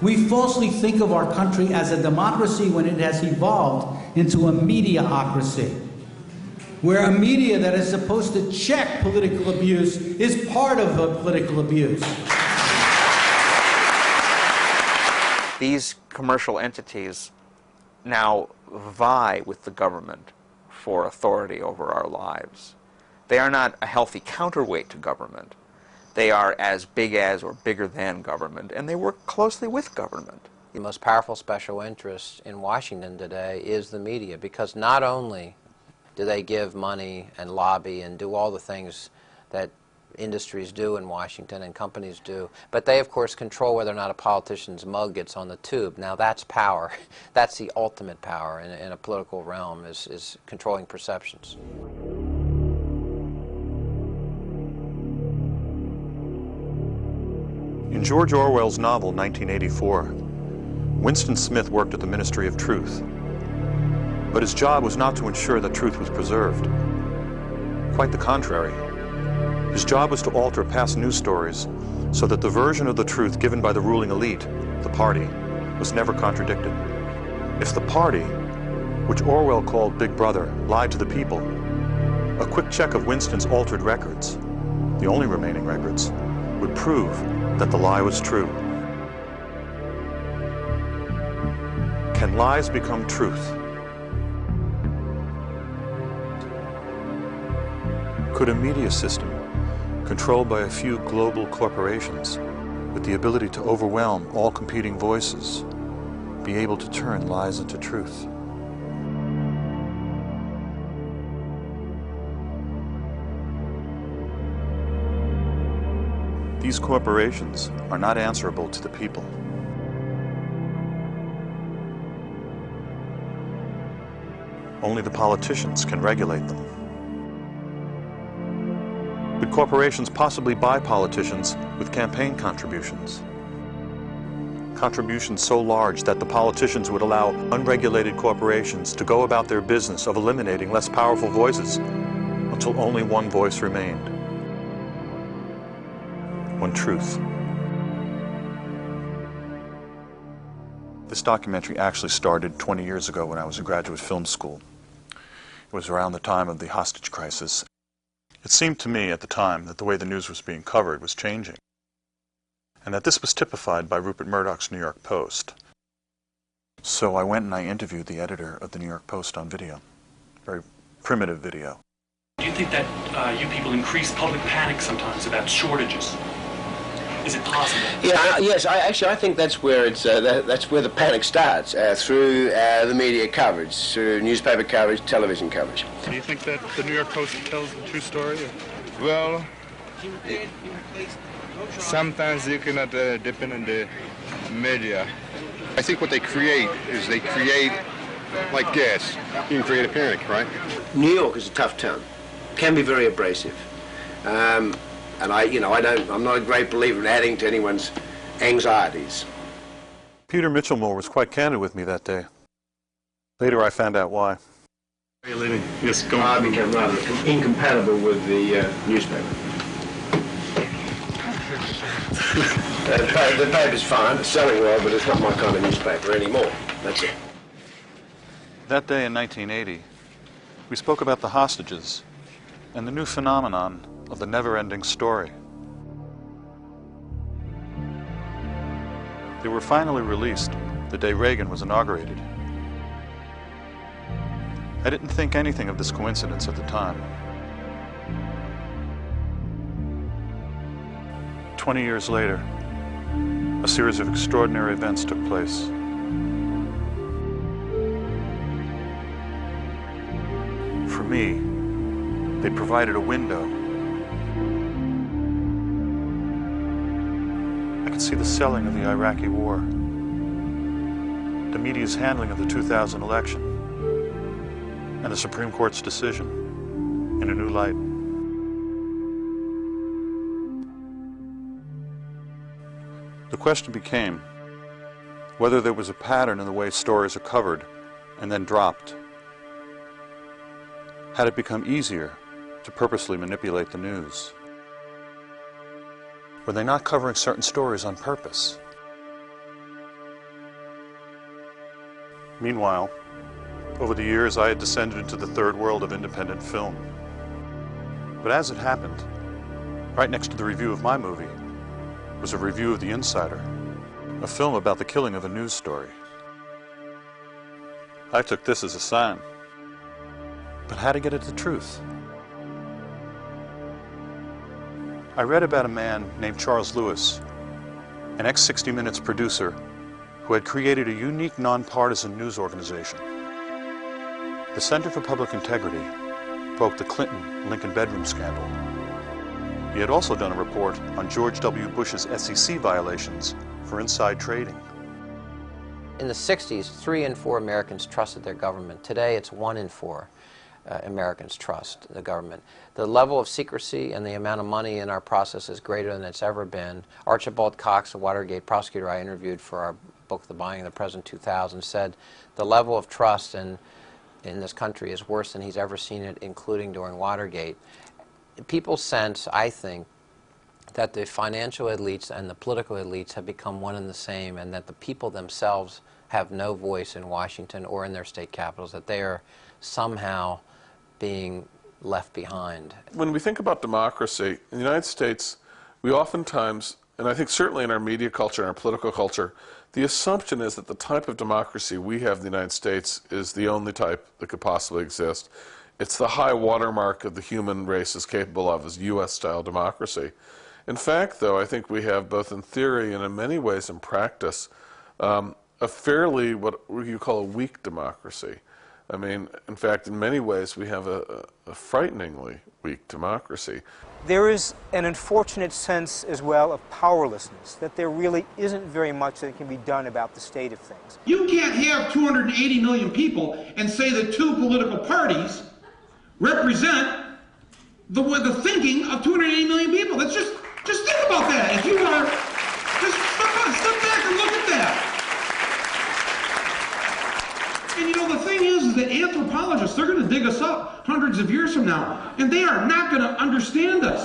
We falsely think of our country as a democracy when it has evolved into a mediaocracy, where a media that is supposed to check political abuse is part of the political abuse. These commercial entities now vie with the government for authority over our lives. They are not a healthy counterweight to government. They are as big as or bigger than government, and they work closely with government. The most powerful special interest in Washington today is the media, because not only do they give money and lobby and do all the things that industries do in Washington and companies do, but they of course control whether or not a politician's mug gets on the tube. Now that's power. That's the ultimate power in a political realm, is controlling perceptions. In George Orwell's novel 1984, Winston Smith worked at the Ministry of Truth, but his job was not to ensure that truth was preserved. Quite the contrary. His job was to alter past news stories so that the version of the truth given by the ruling elite, the party, was never contradicted. If the party, which Orwell called Big Brother, lied to the people, a quick check of Winston's altered records, the only remaining records, would prove that the lie was true. Can lies become truth? Could a media system controlled by a few global corporations with the ability to overwhelm all competing voices be able to turn lies into truth? These corporations are not answerable to the people. Only the politicians can regulate them. Could corporations possibly buy politicians with campaign contributions? Contributions so large that the politicians would allow unregulated corporations to go about their business of eliminating less powerful voices until only one voice remained. One truth. This documentary actually started 20 years ago when I was in graduate film school. It was around the time of the hostage crisis. It seemed to me at the time that the way the news was being covered was changing, and that this was typified by Rupert Murdoch's New York Post. So I went and I interviewed the editor of the New York Post on video. Very primitive video. Do you think that you people increase public panic sometimes about shortages? Is it possible? Yeah, yes. I think that's where it's that's where the panic starts, through the media coverage, through newspaper coverage, television coverage. Do you think that the New York Post tells the true story? Or? Well, sometimes you cannot depend on the media. I think what they create is they create, like gas, you can create a panic, right? New York is a tough town. Can be very abrasive. And I'm not a great believer in adding to anyone's anxieties. Peter Mitchellmore was quite candid with me that day. Later I found out why. Are you leaving? Yes, go on. I became rather incompatible with the newspaper. The paper's fine, it's selling well, but it's not my kind of newspaper anymore. That's it. That day in 1980, we spoke about the hostages and the new phenomenon of the never-ending story. They were finally released the day Reagan was inaugurated. I didn't think anything of this coincidence at the time. 20 years later, a series of extraordinary events took place. For me, they provided a window. I could see the selling of the Iraqi war, the media's handling of the 2000 election, and the Supreme Court's decision in a new light. The question became whether there was a pattern in the way stories are covered and then dropped. Had it become easier to purposely manipulate the news? Were they not covering certain stories on purpose? Meanwhile, over the years, I had descended into the third world of independent film. But as it happened, right next to the review of my movie was a review of The Insider, a film about the killing of a news story. I took this as a sign. But how to get at the truth? I read about a man named Charles Lewis, an ex-60 Minutes producer who had created a unique nonpartisan news organization. The Center for Public Integrity broke the Clinton-Lincoln bedroom scandal. He had also done a report on George W. Bush's SEC violations for inside trading. In the 60s, 3 in 4 Americans trusted their government. Today, it's 1 in 4 Americans trust the government. The level of secrecy and the amount of money in our process is greater than it's ever been. Archibald Cox, the Watergate prosecutor I interviewed for our book, The Buying of the President 2000, said the level of trust in this country is worse than he's ever seen it, including during Watergate. People sense, I think, that the financial elites and the political elites have become one and the same, and that the people themselves have no voice in Washington or in their state capitals, that they are somehow being left behind. When we think about democracy, in the United States, we oftentimes, and I think certainly in our media culture and our political culture, the assumption is that the type of democracy we have in the United States is the only type that could possibly exist. It's the high watermark of the human race is capable of, is U.S.-style democracy. In fact, though, I think we have, both in theory and in many ways in practice, a fairly, what you call a weak democracy. I mean, in fact, in many ways, we have a frighteningly weak democracy. There is an unfortunate sense as well of powerlessness, that there really isn't very much that can be done about the state of things. You can't have 280 million people and say that 2 political parties represent the thinking of 280 million people. That's just think about that. If you are, just step back and look at that. And you know, the thing is that anthropologists, they're going to dig us up hundreds of years from now, and they are not going to understand us.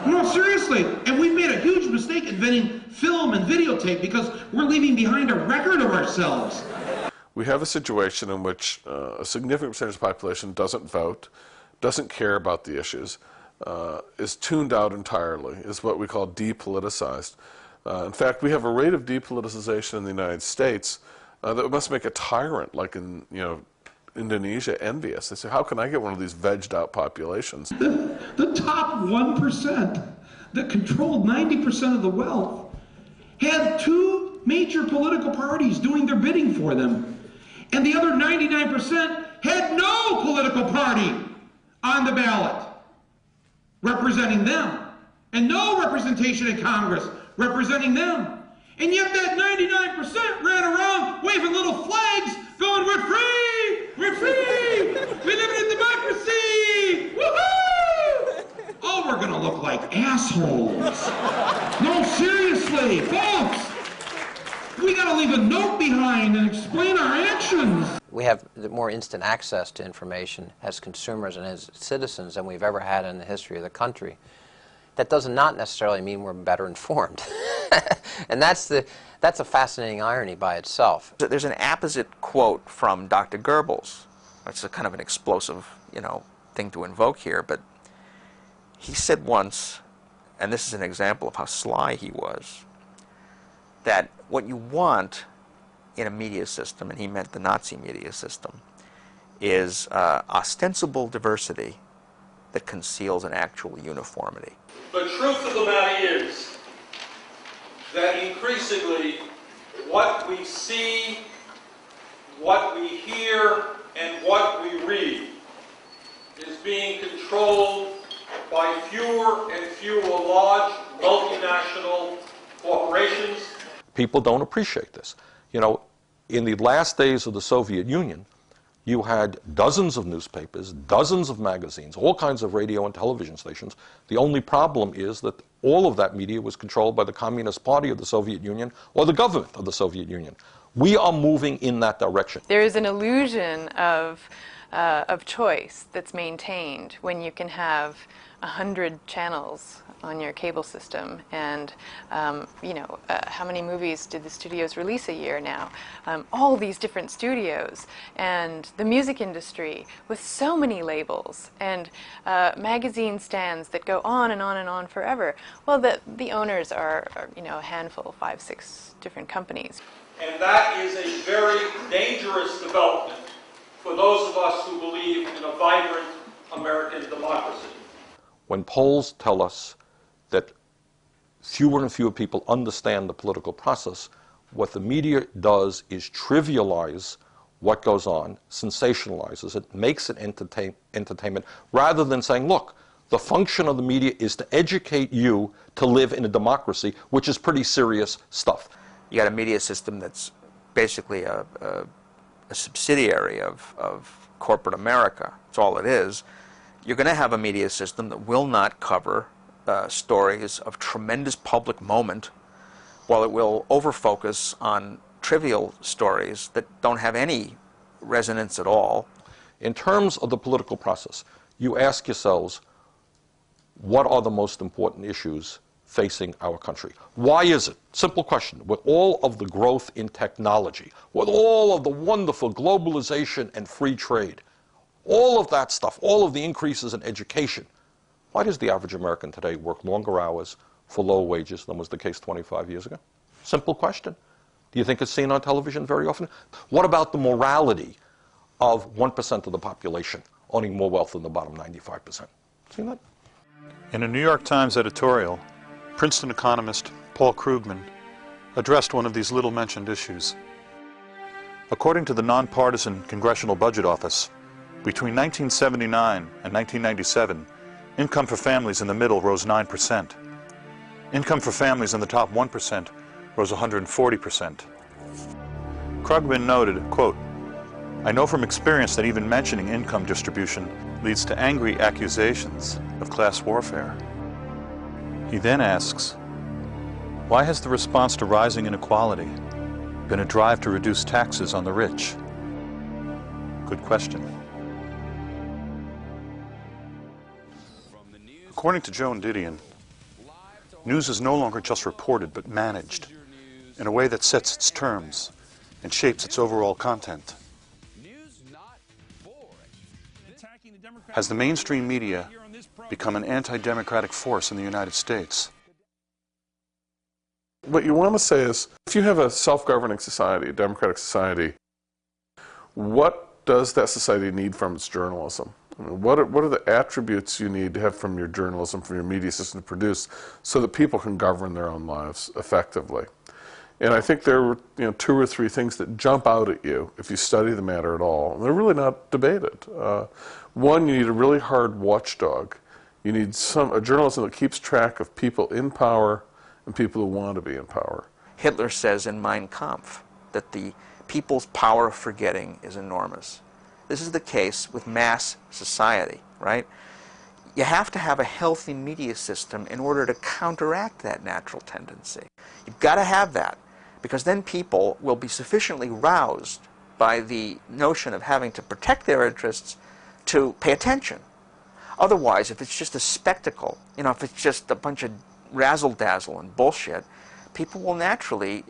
No, seriously. And we've made a huge mistake inventing film and videotape because we're leaving behind a record of ourselves. We have a situation in which a significant percentage of the population doesn't vote, doesn't care about the issues, is tuned out entirely, is what we call depoliticized. In fact, we have a rate of depoliticization in the United States that must make a tyrant, like in Indonesia, envious. They say, how can I get one of these vegged out populations? The top 1% that controlled 90% of the wealth had 2 major political parties doing their bidding for them. And the other 99% had no political party on the ballot representing them, and no representation in Congress representing them. And yet that 99% ran around waving little flags going, we're free! We're free! We live in a democracy! Woohoo! Oh, we're gonna look like assholes. No, seriously, folks! We gotta leave a note behind and explain our actions. We have more instant access to information as consumers and as citizens than we've ever had in the history of the country. That does not necessarily mean we're better informed. And that's a fascinating irony by itself. There's an apposite quote from Dr. Goebbels. It's a kind of an explosive, thing to invoke here, but he said once, and this is an example of how sly he was, that what you want in a media system, and he meant the Nazi media system, is ostensible diversity that conceals an actual uniformity. The truth of the matter is that increasingly what we see, what we hear, and what we read is being controlled by fewer and fewer large multinational corporations. People don't appreciate this. In the last days of the Soviet Union, you had dozens of newspapers, dozens of magazines, all kinds of radio and television stations. The only problem is that all of that media was controlled by the Communist Party of the Soviet Union or the government of the Soviet Union. We are moving in that direction. There is an illusion of of choice that's maintained when you can have 100 channels on your cable system, and how many movies did the studios release a year now? All these different studios, and the music industry with so many labels, and magazine stands that go on and on and on forever. Well, the owners are a handful, 5, 6 different companies. And that is a very dangerous development for those of us who believe in a vibrant American democracy. When polls tell us that fewer and fewer people understand the political process, what the media does is trivialize what goes on, sensationalizes it, makes it entertainment, rather than saying, look, the function of the media is to educate you to live in a democracy, which is pretty serious stuff. You got a media system that's basically a subsidiary of corporate America. That's all it is. You're going to have a media system that will not cover stories of tremendous public moment, while it will overfocus on trivial stories that don't have any resonance at all. In terms of the political process, you ask yourselves, what are the most important issues facing our country? Why is it? Simple question. With all of the growth in technology, with all of the wonderful globalization and free trade, all of that stuff, all of the increases in education, why does the average American today work longer hours for low wages than was the case 25 years ago? Simple question. Do you think it's seen on television very often? What about the morality of 1% of the population owning more wealth than the bottom 95%? Seen that? In a New York Times editorial, Princeton economist Paul Krugman addressed one of these little-mentioned issues. According to the nonpartisan Congressional Budget Office, between 1979 and 1997, income for families in the middle rose 9%. Income for families in the top 1% rose 140%. Krugman noted, quote, "I know from experience that even mentioning income distribution leads to angry accusations of class warfare." He then asks, why has the response to rising inequality been a drive to reduce taxes on the rich? Good question. According to Joan Didion, news is no longer just reported but managed in a way that sets its terms and shapes its overall content. Has the mainstream media become an anti-democratic force in the United States? What you want to say is, if you have a self-governing society, a democratic society, what does that society need from its journalism? I mean, what are the attributes you need to have from your journalism, from your media system to produce, so that people can govern their own lives effectively? And I think there were 2 or 3 things that jump out at you if you study the matter at all. And they're really not debated. One, you need a really hard watchdog. You need a journalism that keeps track of people in power and people who want to be in power. Hitler says in Mein Kampf that the people's power of forgetting is enormous. This is the case with mass society, right? You have to have a healthy media system in order to counteract that natural tendency. You've got to have that, because then people will be sufficiently roused by the notion of having to protect their interests to pay attention. Otherwise, if it's just a spectacle, if it's just a bunch of razzle-dazzle and bullshit, people will naturally,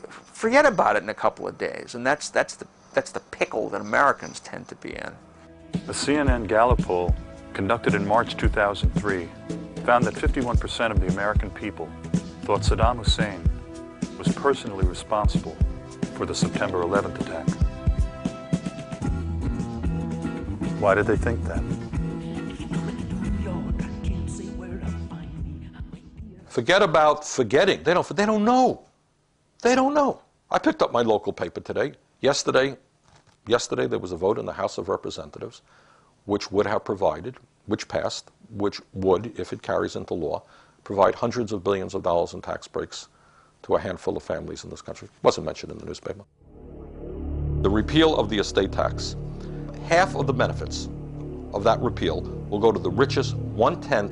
forget about it in a couple of days, and that's the pickle that Americans tend to be in. A CNN Gallup poll conducted in March 2003 found that 51% of the American people thought Saddam Hussein was personally responsible for the September 11th attack. Why did they think that? Forget about forgetting. They don't know. They don't know. I picked up my local paper today. Yesterday there was a vote in the House of Representatives which would have provided, which passed, which would, if it carries into law, provide hundreds of billions of dollars in tax breaks to a handful of families in this country. Wasn't mentioned in the newspaper. The repeal of the estate tax, half of the benefits of that repeal will go to the richest 1/10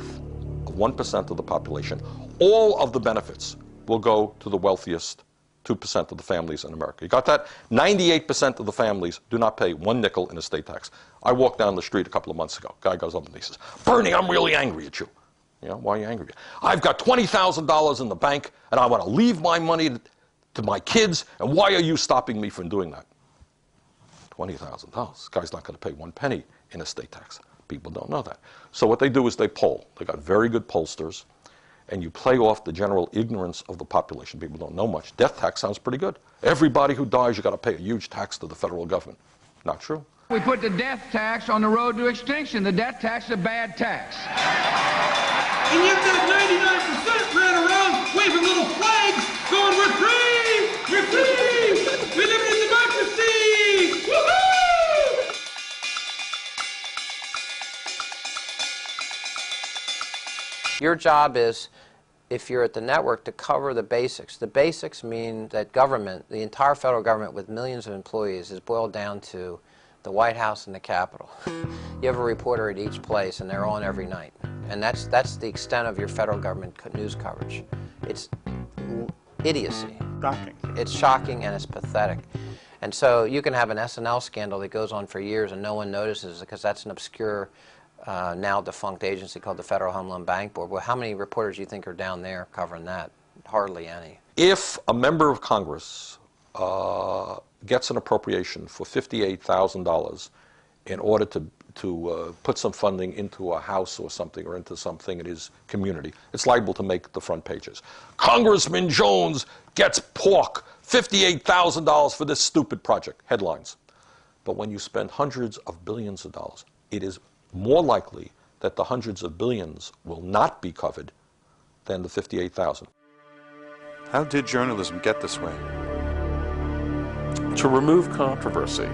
of 1% of the population. All of the benefits will go to the wealthiest 2% of the families in America. You got that? 98% of the families do not pay 1 nickel in estate tax. I walked down the street a couple of months ago. Guy goes up and he says, "Bernie, I'm really angry at you." You know, why are you angry? "I've got $20,000 in the bank, and I want to leave my money to my kids, and why are you stopping me from doing that?" $20,000. This guy's not going to pay 1 penny in estate tax. People don't know that. So what they do is they poll. They got very good pollsters, and you play off the general ignorance of the population. People don't know much. Death tax sounds pretty good. Everybody who dies, you got to pay a huge tax to the federal government. Not true. We put the death tax on the road to extinction. The death tax is a bad tax. And yet that 99% ran around waving little flags going, "We're free! We're free! We live in democracy! Woohoo!" Your job is, if you're at the network, to cover the basics. The basics mean that government, the entire federal government with millions of employees, is boiled down to the White House and the Capitol. You have a reporter at each place, and they're on every night. And that's the extent of your federal government news coverage. It's idiocy. Shocking. It's shocking and it's pathetic. And so you can have an SNL scandal that goes on for years and no one notices because that's an obscure, now defunct agency called the Federal Home Loan Bank Board. Well, how many reporters do you think are down there covering that? Hardly any. If a member of Congress gets an appropriation for $58,000 in order to put some funding into a house or something, or into something in his community, it's liable to make the front pages. Congressman Jones gets pork, $58,000 for this stupid project. Headlines. But when you spend hundreds of billions of dollars, it is more likely that the hundreds of billions will not be covered than the $58,000. How did journalism get this way? To remove controversy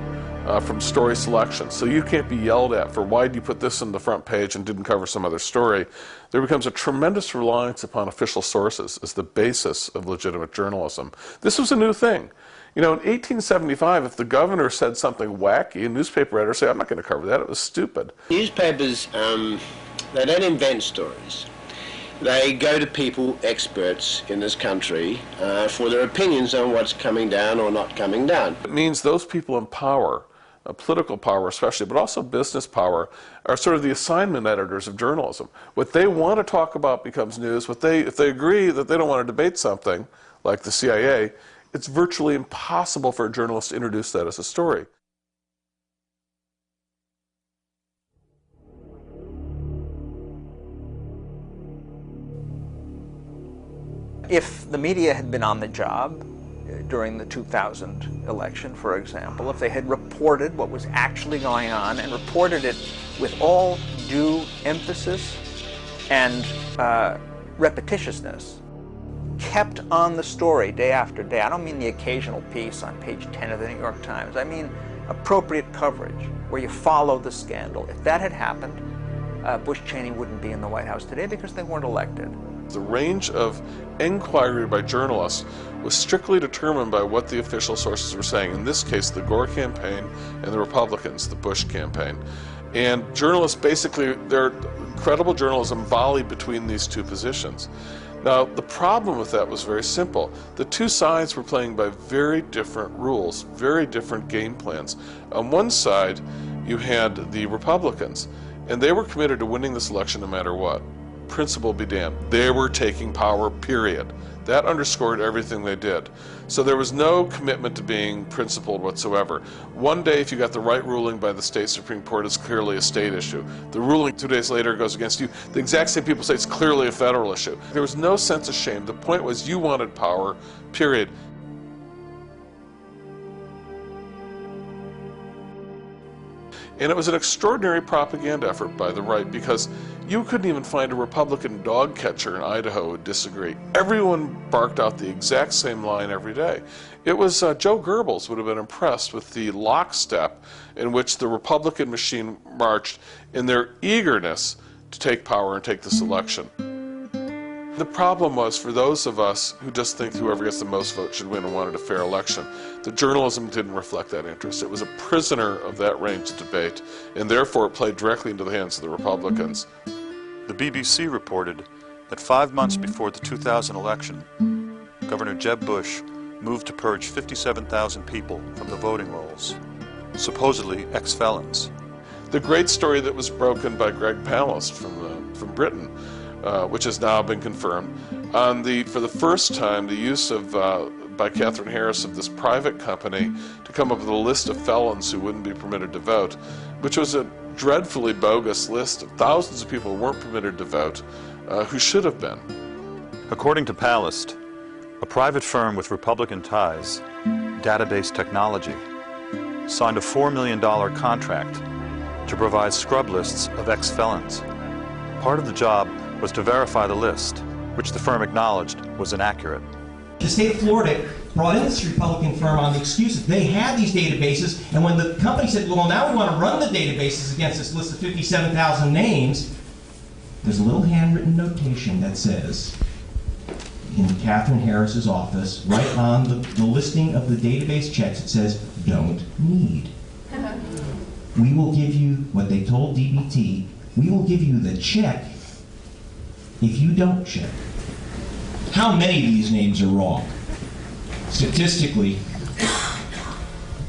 from story selection. So you can't be yelled at for why did you put this in the front page and didn't cover some other story. There becomes a tremendous reliance upon official sources as the basis of legitimate journalism. This was a new thing. You know, in 1875, if the governor said something wacky, a newspaper editor would say, "I'm not going to cover that, it was stupid." Newspapers, they don't invent stories. They go to people, experts in this country, for their opinions on what's coming down or not coming down. It means those people in power, political power especially, but also business power, are sort of the assignment editors of journalism. What they want to talk about becomes news. If they agree that they don't want to debate something, like the CIA, it's virtually impossible for a journalist to introduce that as a story. If the media had been on the job during the 2000 election, for example, if they had reported what was actually going on and reported it with all due emphasis and repetitiousness, kept on the story day after day. I don't mean the occasional piece on page 10 of the New York Times. I mean appropriate coverage where you follow the scandal. If that had happened, Bush Cheney wouldn't be in the White House today because they weren't elected. The range of inquiry by journalists was strictly determined by what the official sources were saying. In this case, the Gore campaign and the Republicans, the Bush campaign. And journalists basically, their credible journalism volleyed between these two positions. Now, the problem with that was very simple. The two sides were playing by very different rules, very different game plans. On one side, you had the Republicans, and they were committed to winning this election no matter what. Principle be damned. They were taking power, period. That underscored everything they did. So there was no commitment to being principled whatsoever. One day, if you got the right ruling by the state Supreme Court, it's clearly a state issue. The ruling 2 days later goes against you. The exact same people say it's clearly a federal issue. There was no sense of shame. The point was you wanted power, period. And it was an extraordinary propaganda effort by the right because you couldn't even find a Republican dog catcher in Idaho who would disagree. Everyone barked out the exact same line every day. It was Joe Goebbels would have been impressed with the lockstep in which the Republican machine marched in their eagerness to take power and take this election. The problem was for those of us who just think whoever gets the most votes should win and wanted a fair election, the journalism didn't reflect that interest. It was a prisoner of that range of debate, and therefore it played directly into the hands of the Republicans. The BBC reported that 5 months before the 2000 election, Governor Jeb Bush moved to purge 57,000 people from the voting rolls, supposedly ex-felons. The great story that was broken by Greg Palast from Britain, which has now been confirmed, on for the first time, the use of by Katherine Harris of this private company to come up with a list of felons who wouldn't be permitted to vote, which was a dreadfully bogus list of thousands of people who weren't permitted to vote, who should have been. According to Palast, a private firm with Republican ties, Database Technology, signed a $4 million contract to provide scrub lists of ex-felons. Part of the job was to verify the list, which the firm acknowledged was inaccurate. The state of Florida brought in this Republican firm on the excuse that they had these databases, and when the company said, well, now we want to run the databases against this list of 57,000 names, there's a little handwritten notation that says, in Katherine Harris's office, right on the listing of the database checks, it says, don't need. We will give you, what they told DBT, we will give you the check if you don't check. How many of these names are wrong? Statistically,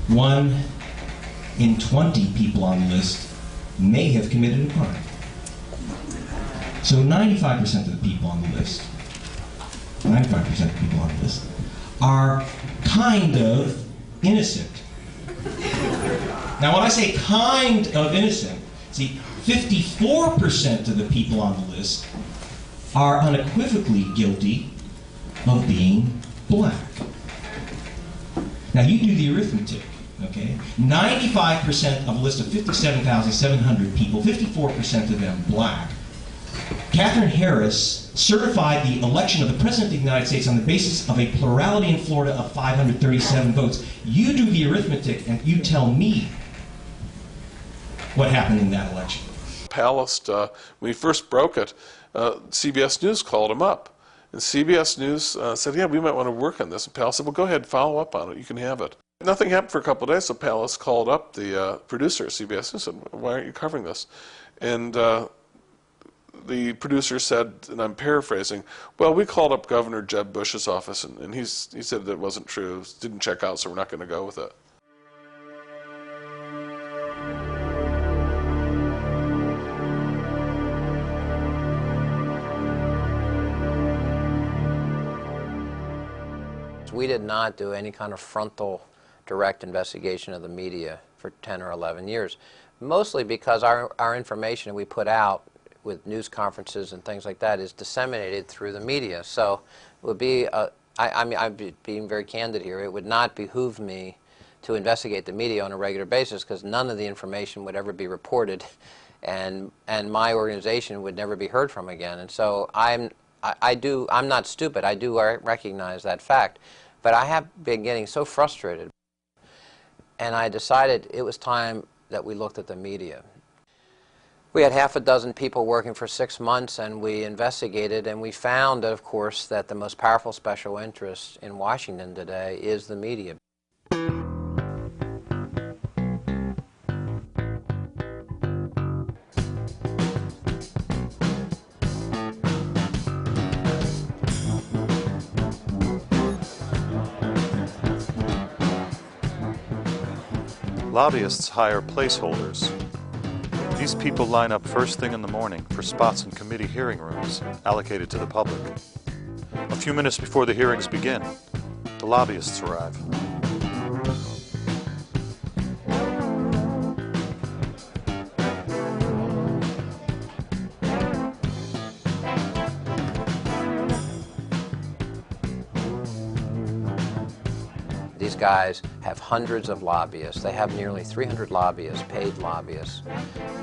1 in 20 people on the list may have committed a crime. So 95% of the people on the list, 95% of the people on the list, are kind of innocent. Now when I say kind of innocent, see, 54% of the people on the list are unequivocally guilty of being black. Now you do the arithmetic, okay? 95% of a list of 57,700 people, 54% of them black. Katherine Harris certified the election of the President of the United States on the basis of a plurality in Florida of 537 votes. You do the arithmetic and you tell me what happened in that election. Palast, when he first broke it, CBS News called him up. And CBS News said, yeah, we might want to work on this. And Palast said, well, go ahead, follow up on it. You can have it. Nothing happened for a couple of days, so Palast called up the producer at CBS and said, why aren't you covering this? And the producer said, and I'm paraphrasing, well, we called up Governor Jeb Bush's office, and he said that it wasn't true. It didn't check out, so we're not going to go with it. We did not do any kind of frontal, direct investigation of the media for 10 or 11 years, mostly because our information we put out with news conferences and things like that is disseminated through the media. So it would be, I'm being very candid here, it would not behoove me to investigate the media on a regular basis because none of the information would ever be reported and my organization would never be heard from again. And so I'm not stupid, I do recognize that fact. But I have been getting so frustrated, and I decided it was time that we looked at the media. We had half a dozen people working for 6 months, and we investigated, and we found, of course, that the most powerful special interest in Washington today is the media. Lobbyists hire placeholders. These people line up first thing in the morning for spots in committee hearing rooms allocated to the public. A few minutes before the hearings begin, the lobbyists arrive. These guys have hundreds of lobbyists. They have nearly 300 lobbyists, paid lobbyists,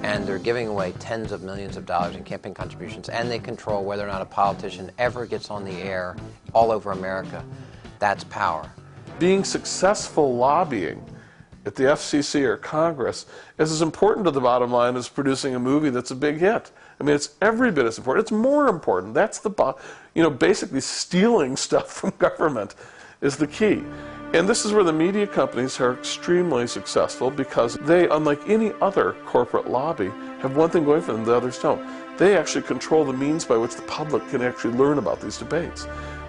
and they're giving away tens of millions of dollars in campaign contributions, and they control whether or not a politician ever gets on the air all over America. That's power. Being successful lobbying at the FCC or Congress is as important to the bottom line as producing a movie that's a big hit. I mean, it's every bit as important. It's more important. That's the, basically stealing stuff from government is the key. And this is where the media companies are extremely successful because they, unlike any other corporate lobby, have one thing going for them the others don't. They actually control the means by which the public can actually learn about these debates.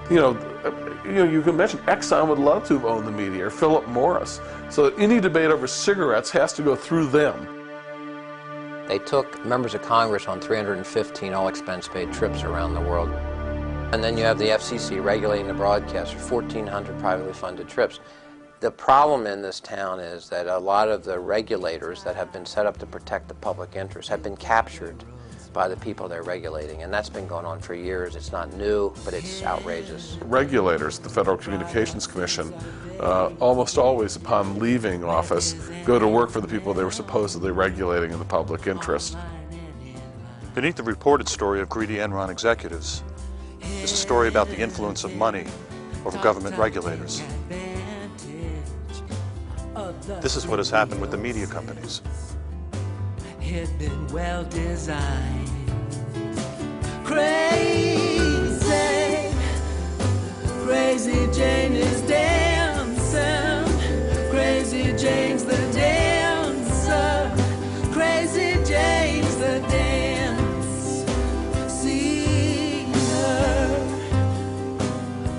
You can imagine Exxon would love to have owned the media, or Philip Morris. So any debate over cigarettes has to go through them. They took members of Congress on 315 all-expense-paid trips around the world. And then you have the FCC regulating the broadcaster, 1,400 privately funded trips. The problem in this town is that a lot of the regulators that have been set up to protect the public interest have been captured by the people they're regulating, and that's been going on for years. It's not new, but it's outrageous. Regulators, the Federal Communications Commission, almost always upon leaving office, go to work for the people they were supposedly regulating in the public interest. Beneath the reported story of greedy Enron executives is a story about the influence of money over government regulators. This is what has happened with the media companies. Had been well designed. Crazy, crazy Jane is dancing. Crazy Jane's the dancer. Crazy Jane's the dance. See her,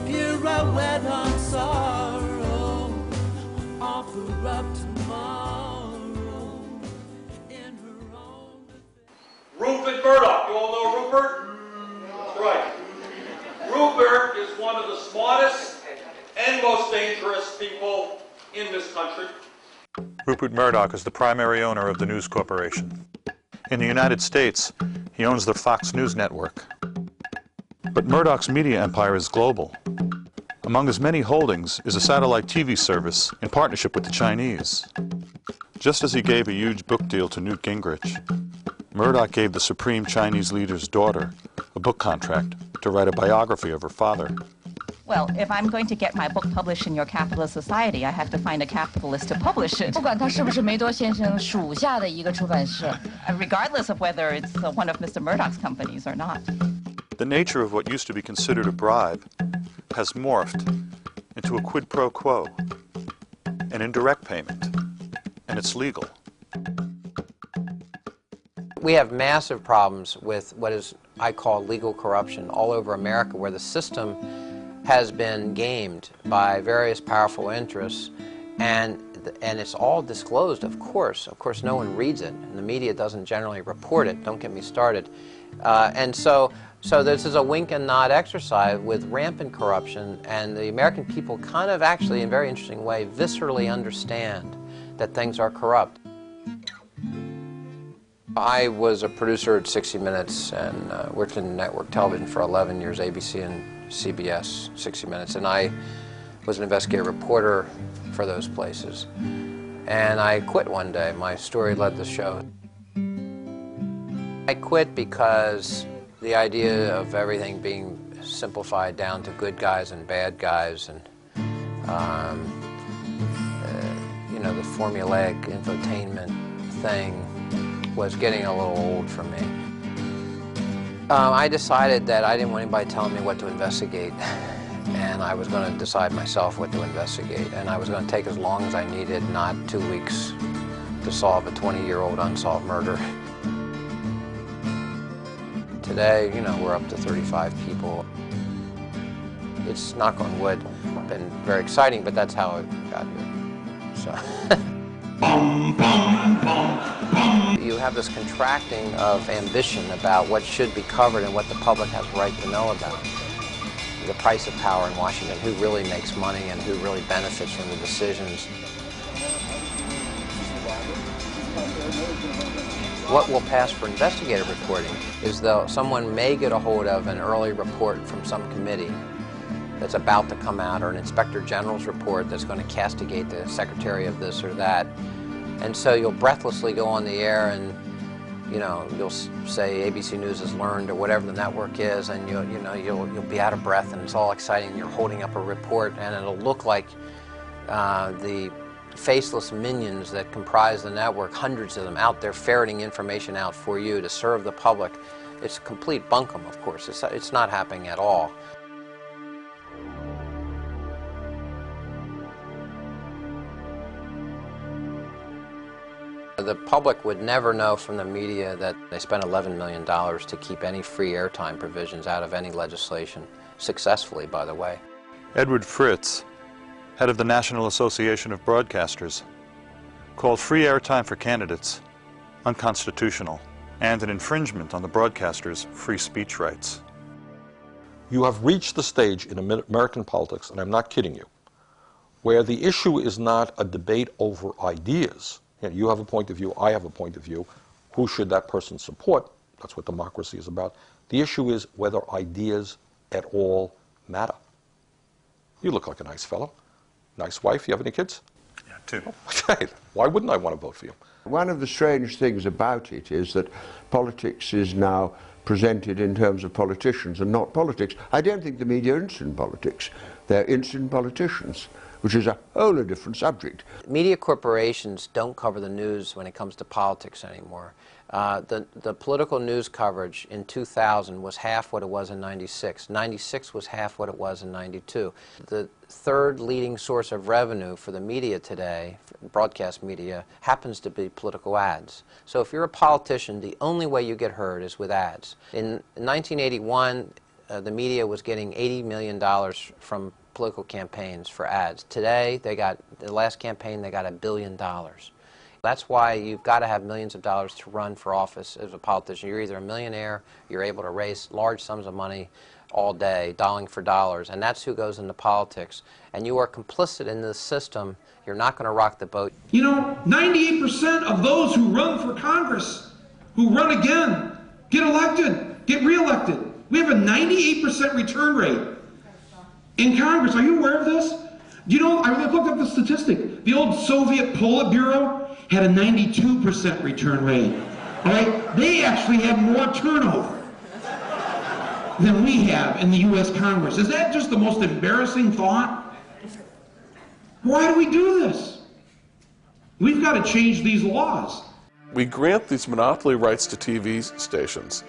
pirouette on sorrow, offer up tomorrow in her own. Rupert Murdoch. You all know Rupert? That's right. Rupert is one of the smartest and most dangerous people in this country. Rupert Murdoch is the primary owner of the News Corporation. In the United States, he owns the Fox News network. But Murdoch's media empire is global. Among his many holdings is a satellite TV service in partnership with the Chinese. Just as he gave a huge book deal to Newt Gingrich, Murdoch gave the supreme Chinese leader's daughter a book contract to write a biography of her father. Well, if I'm going to get my book published in your capitalist society, I have to find a capitalist to publish it. 不管他是不是梅多先生属下的一个出版社 Regardless of whether it's one of Mr. Murdoch's companies or not. The nature of what used to be considered a bribe has morphed into a quid pro quo, an indirect payment, and it's legal. We have massive problems with what I call legal corruption all over America, where the system has been gamed by various powerful interests, and it's all disclosed, of course. Of course, no one reads it, and the media doesn't generally report it. Don't get me started. And so this is a wink and nod exercise with rampant corruption, and the American people kind of actually, in a very interesting way, viscerally understand that things are corrupt. I was a producer at 60 Minutes and worked in network television for 11 years, ABC and CBS, 60 Minutes, and I was an investigative reporter for those places. And I quit one day. My story led the show. I quit because the idea of everything being simplified down to good guys and bad guys, and the formulaic infotainment thing was getting a little old for me. I decided that I didn't want anybody telling me what to investigate, and I was going to decide myself what to investigate, and I was going to take as long as I needed, not 2 weeks to solve a 20-year-old unsolved murder. Today, we're up to 35 people. It's, knock on wood, been very exciting, but that's how it got here. So. You have this contracting of ambition about what should be covered and what the public has a right to know about. The price of power in Washington, who really makes money and who really benefits from the decisions. What will pass for investigative reporting is though someone may get a hold of an early report from some committee that's about to come out, or an inspector general's report that's going to castigate the secretary of this or that. And so you'll breathlessly go on the air and, you'll say ABC News has learned or whatever the network is, and you'll be out of breath, and it's all exciting. You're holding up a report, and it'll look like the faceless minions that comprise the network, hundreds of them out there ferreting information out for you to serve the public. It's complete bunkum, of course. It's not happening at all. The public would never know from the media that they spent $11 million to keep any free airtime provisions out of any legislation, successfully, by the way. Edward Fritz, head of the National Association of Broadcasters, called free airtime for candidates unconstitutional and an infringement on the broadcasters' free speech rights. You have reached the stage in American politics, and I'm not kidding you, where the issue is not a debate over ideas. You have a point of view, I have a point of view. Who should that person support? That's what democracy is about. The issue is whether ideas at all matter. You look like a nice fellow. Nice wife. You have any kids? Yeah, two. Okay. Why wouldn't I want to vote for you? One of the strange things about it is that politics is now presented in terms of politicians and not politics. I don't think the media are interested in politics. They're interested in politicians, which is a wholly different subject. Media corporations don't cover the news when it comes to politics anymore. The political news coverage in 2000 was half what it was in 96. 96 was half what it was in 92. The third leading source of revenue for the media today, broadcast media, happens to be political ads. So if you're a politician, the only way you get heard is with ads. In 1981, the media was getting $80 million from political campaigns for ads. Today, the last campaign, they got $1 billion. That's why you've got to have millions of dollars to run for office as a politician. You're either a millionaire, you're able to raise large sums of money all day, dolling for dollars, and that's who goes into politics. And you are complicit in this system. You're not going to rock the boat. You know, 98% of those who run for Congress, who run again, get elected, get reelected. We have a 98% return rate in Congress. Are you aware of this? Do you know, I looked up the statistic. The old Soviet Politburo had a 92% return rate. All right? They actually have more turnover than we have in the U.S. Congress. Is that just the most embarrassing thought? Why do we do this? We've got to change these laws. We grant these monopoly rights to TV stations.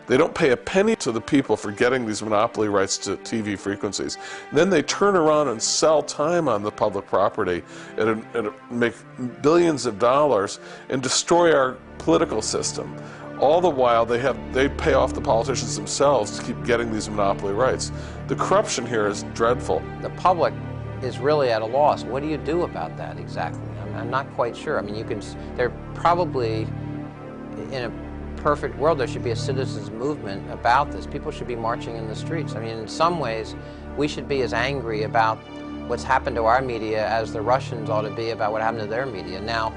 They don't pay a penny to the people for getting these monopoly rights to TV frequencies. Then they turn around and sell time on the public property and make billions of dollars and destroy our political system. All the while, they pay off the politicians themselves to keep getting these monopoly rights. The corruption here is dreadful. The public is really at a loss. What do you do about that exactly? I'm not quite sure. I mean, they're probably in a perfect world, there should be a citizens movement about this. People should be marching in the streets. I mean, in some ways, we should be as angry about what's happened to our media as the Russians ought to be about what happened to their media. Now,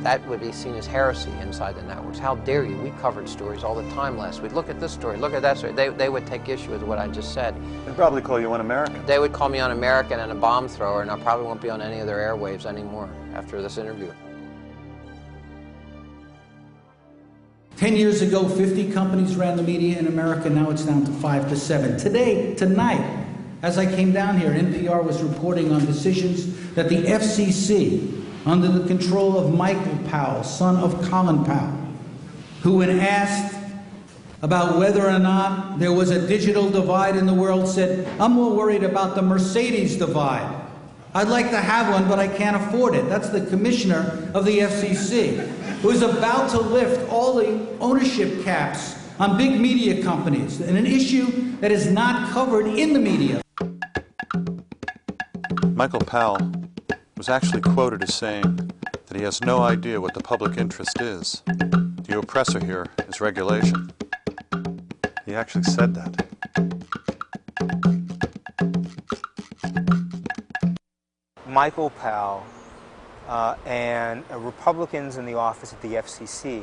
that would be seen as heresy inside the networks. How dare you? We covered stories all the time last week. Look at this story, look at that story. They would take issue with what I just said. They'd probably call you un-American. They would call me un-American and a bomb thrower, and I probably won't be on any of their airwaves anymore after this interview. 10 years ago, 50 companies ran the media in America. Now it's down to 5 to 7. Tonight, as I came down here, NPR was reporting on decisions that the FCC, under the control of Michael Powell, son of Colin Powell, who when asked about whether or not there was a digital divide in the world, said, "I'm more worried about the Mercedes divide. I'd like to have one, but I can't afford it." That's the commissioner of the FCC, who is about to lift all the ownership caps on big media companies, and an issue that is not covered in the media. Michael Powell was actually quoted as saying that he has no idea what the public interest is. The oppressor here is regulation. He actually said that. Michael Powell and Republicans in the office at the FCC,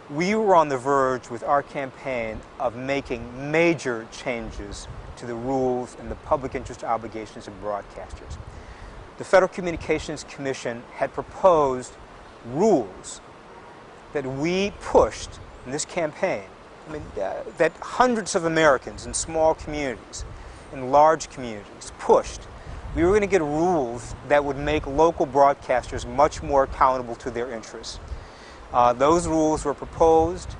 we were on the verge with our campaign of making major changes to the rules and the public interest obligations of broadcasters. The Federal Communications Commission had proposed rules that we pushed in this campaign. I mean, that hundreds of Americans in small communities, in large communities, pushed. We were going to get rules that would make local broadcasters much more accountable to their interests. Those rules were proposed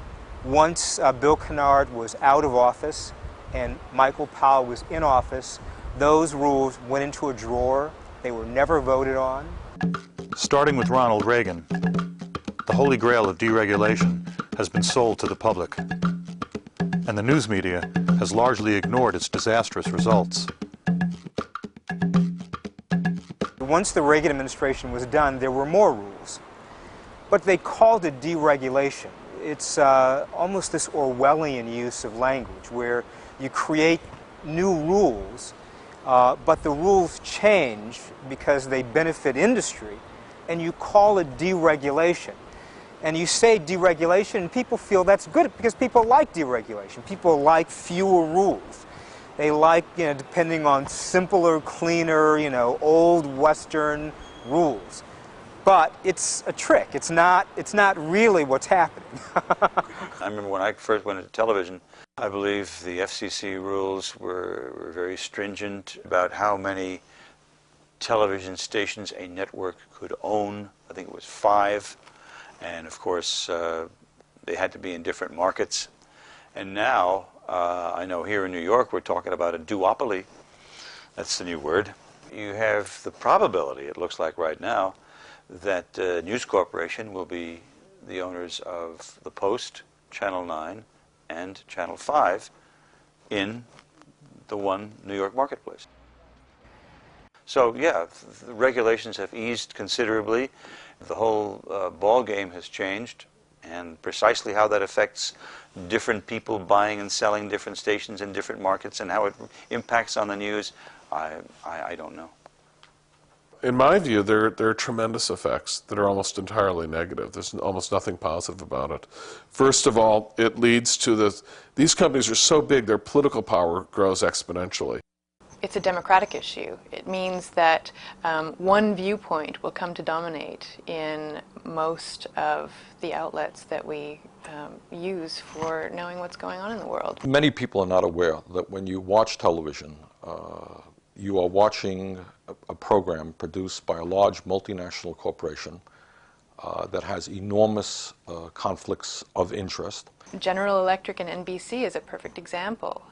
once Bill Kennard was out of office and Michael Powell was in office. Those rules went into a drawer. They were never voted on. Starting with Ronald Reagan, the holy grail of deregulation has been sold to the public, and the news media has largely ignored its disastrous results. Once the Reagan administration was done, there were more rules, but they called it deregulation. It's almost this Orwellian use of language where you create new rules, but the rules change because they benefit industry, and you call it deregulation. And you say deregulation, and people feel that's good because people like deregulation. People like fewer rules. They like, depending on simpler, cleaner, old Western rules. But it's a trick. It's not really what's happening. I remember when I first went into television, I believe the FCC rules were very stringent about how many television stations a network could own. I think it was 5. And of course, they had to be in different markets. And now, I know here in New York, we're talking about a duopoly. That's the new word. You have the probability, it looks like right now, that News Corporation will be the owners of the Post, Channel 9, and Channel 5 in the one New York marketplace. So yeah, the regulations have eased considerably. The whole ball game has changed, and precisely how that affects different people buying and selling different stations in different markets and how it impacts on the news, I don't know. In my view, there are tremendous effects that are almost entirely negative. There's almost nothing positive about it. First of all, it leads to these companies are so big, their political power grows exponentially. It's a democratic issue. It means that one viewpoint will come to dominate in most of the outlets that we use for knowing what's going on in the world. Many people are not aware that when you watch television, you are watching a program produced by a large multinational corporation that has enormous conflicts of interest. General Electric and NBC is a perfect example.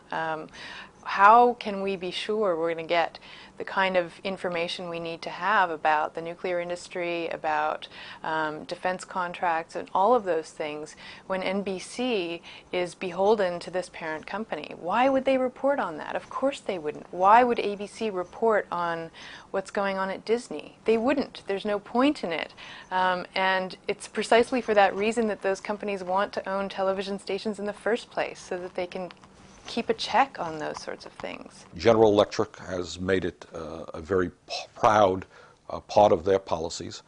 How can we be sure we're going to get the kind of information we need to have about the nuclear industry, about defense contracts, and all of those things when NBC is beholden to this parent company? Why would they report on that? Of course they wouldn't. Why would ABC report on what's going on at Disney? They wouldn't. There's no point in it. And it's precisely for that reason that those companies want to own television stations in the first place, so that they can keep a check on those sorts of things. General Electric has made it a very proud part of their policies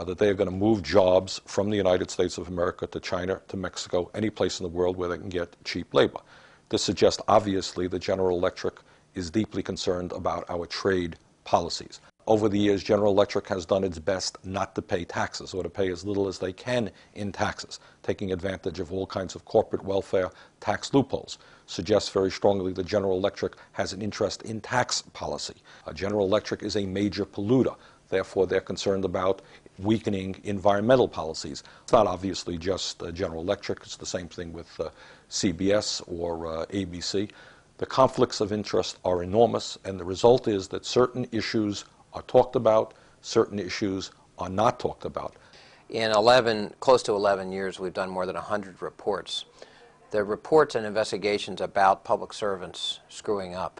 that they are going to move jobs from the United States of America to China, to Mexico, any place in the world where they can get cheap labor. This suggests obviously that General Electric is deeply concerned about our trade policies. Over the years, General Electric has done its best not to pay taxes, or to pay as little as they can in taxes, taking advantage of all kinds of corporate welfare tax loopholes. Suggests very strongly that General Electric has an interest in tax policy. General Electric is a major polluter. Therefore, they're concerned about weakening environmental policies. It's not obviously just General Electric. It's the same thing with CBS or ABC. The conflicts of interest are enormous, and the result is that certain issues are talked about, certain issues are not talked about. In close to 11 years, we've done more than 100 reports. The reports and investigations about public servants screwing up.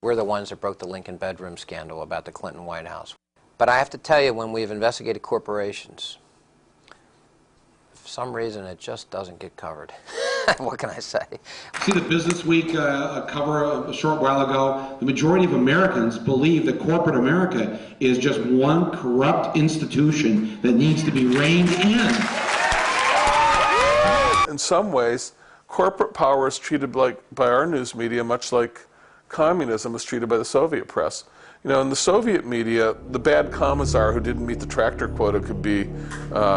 We're the ones that broke the Lincoln bedroom scandal about the Clinton White House. But I have to tell you, when we've investigated corporations, for some reason it just doesn't get covered. What can I say? See the Business Week cover a short while ago. The majority of Americans believe that corporate America is just one corrupt institution that needs to be reined in. In some ways, corporate power is treated by our news media much like communism was treated by the Soviet press. You know, in the Soviet media, the bad commissar who didn't meet the tractor quota could be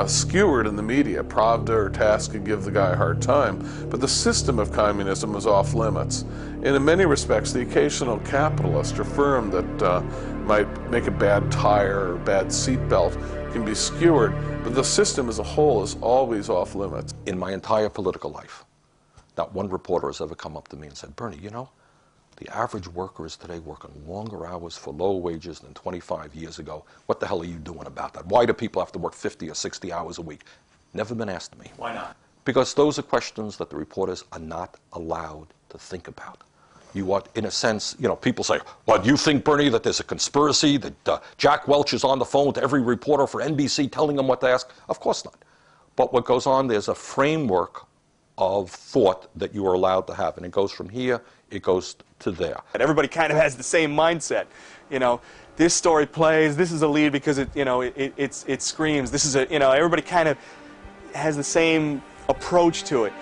skewered in the media. Pravda or TASS could give the guy a hard time. But the system of communism was off limits. And in many respects, the occasional capitalist or firm that might make a bad tire or bad seatbelt can be skewered. But the system as a whole is always off limits. In my entire political life, not one reporter has ever come up to me and said, Bernie, you know, The average worker is today working longer hours for low wages than 25 years ago. What the hell are you doing about that? Why do people have to work 50 or 60 hours a week? Never been asked me. Why not? Because those are questions that the reporters are not allowed to think about. You are, in a sense, you know, people say, well, do you think, Bernie, that there's a conspiracy, that Jack Welch is on the phone to every reporter for NBC telling them what to ask? Of course not. But what goes on, there's a framework of thought that you are allowed to have, and it goes from here, it goes to there. Everybody kind of has the same mindset. You know, this story plays, this is a lead because it, you know, it screams. This is a, you know, everybody kind of has the same approach to it.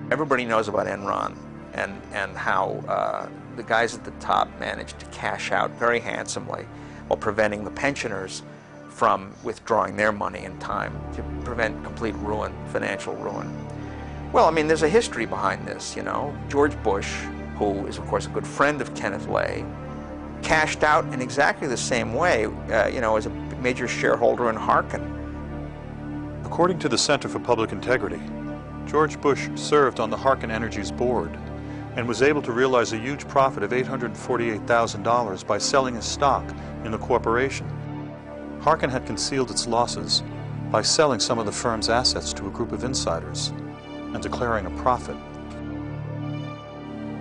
Everybody knows about Enron and how the guys at the top managed to cash out very handsomely while preventing the pensioners from withdrawing their money in time to prevent complete ruin, financial ruin. Well, I mean, there's a history behind this, you know. George Bush, who is, of course, a good friend of Kenneth Lay, cashed out in exactly the same way, you know, as a major shareholder in Harkin. According to the Center for Public Integrity, George Bush served on the Harkin Energy's board and was able to realize a huge profit of $848,000 by selling his stock in the corporation. Harkin had concealed its losses by selling some of the firm's assets to a group of insiders and declaring a profit.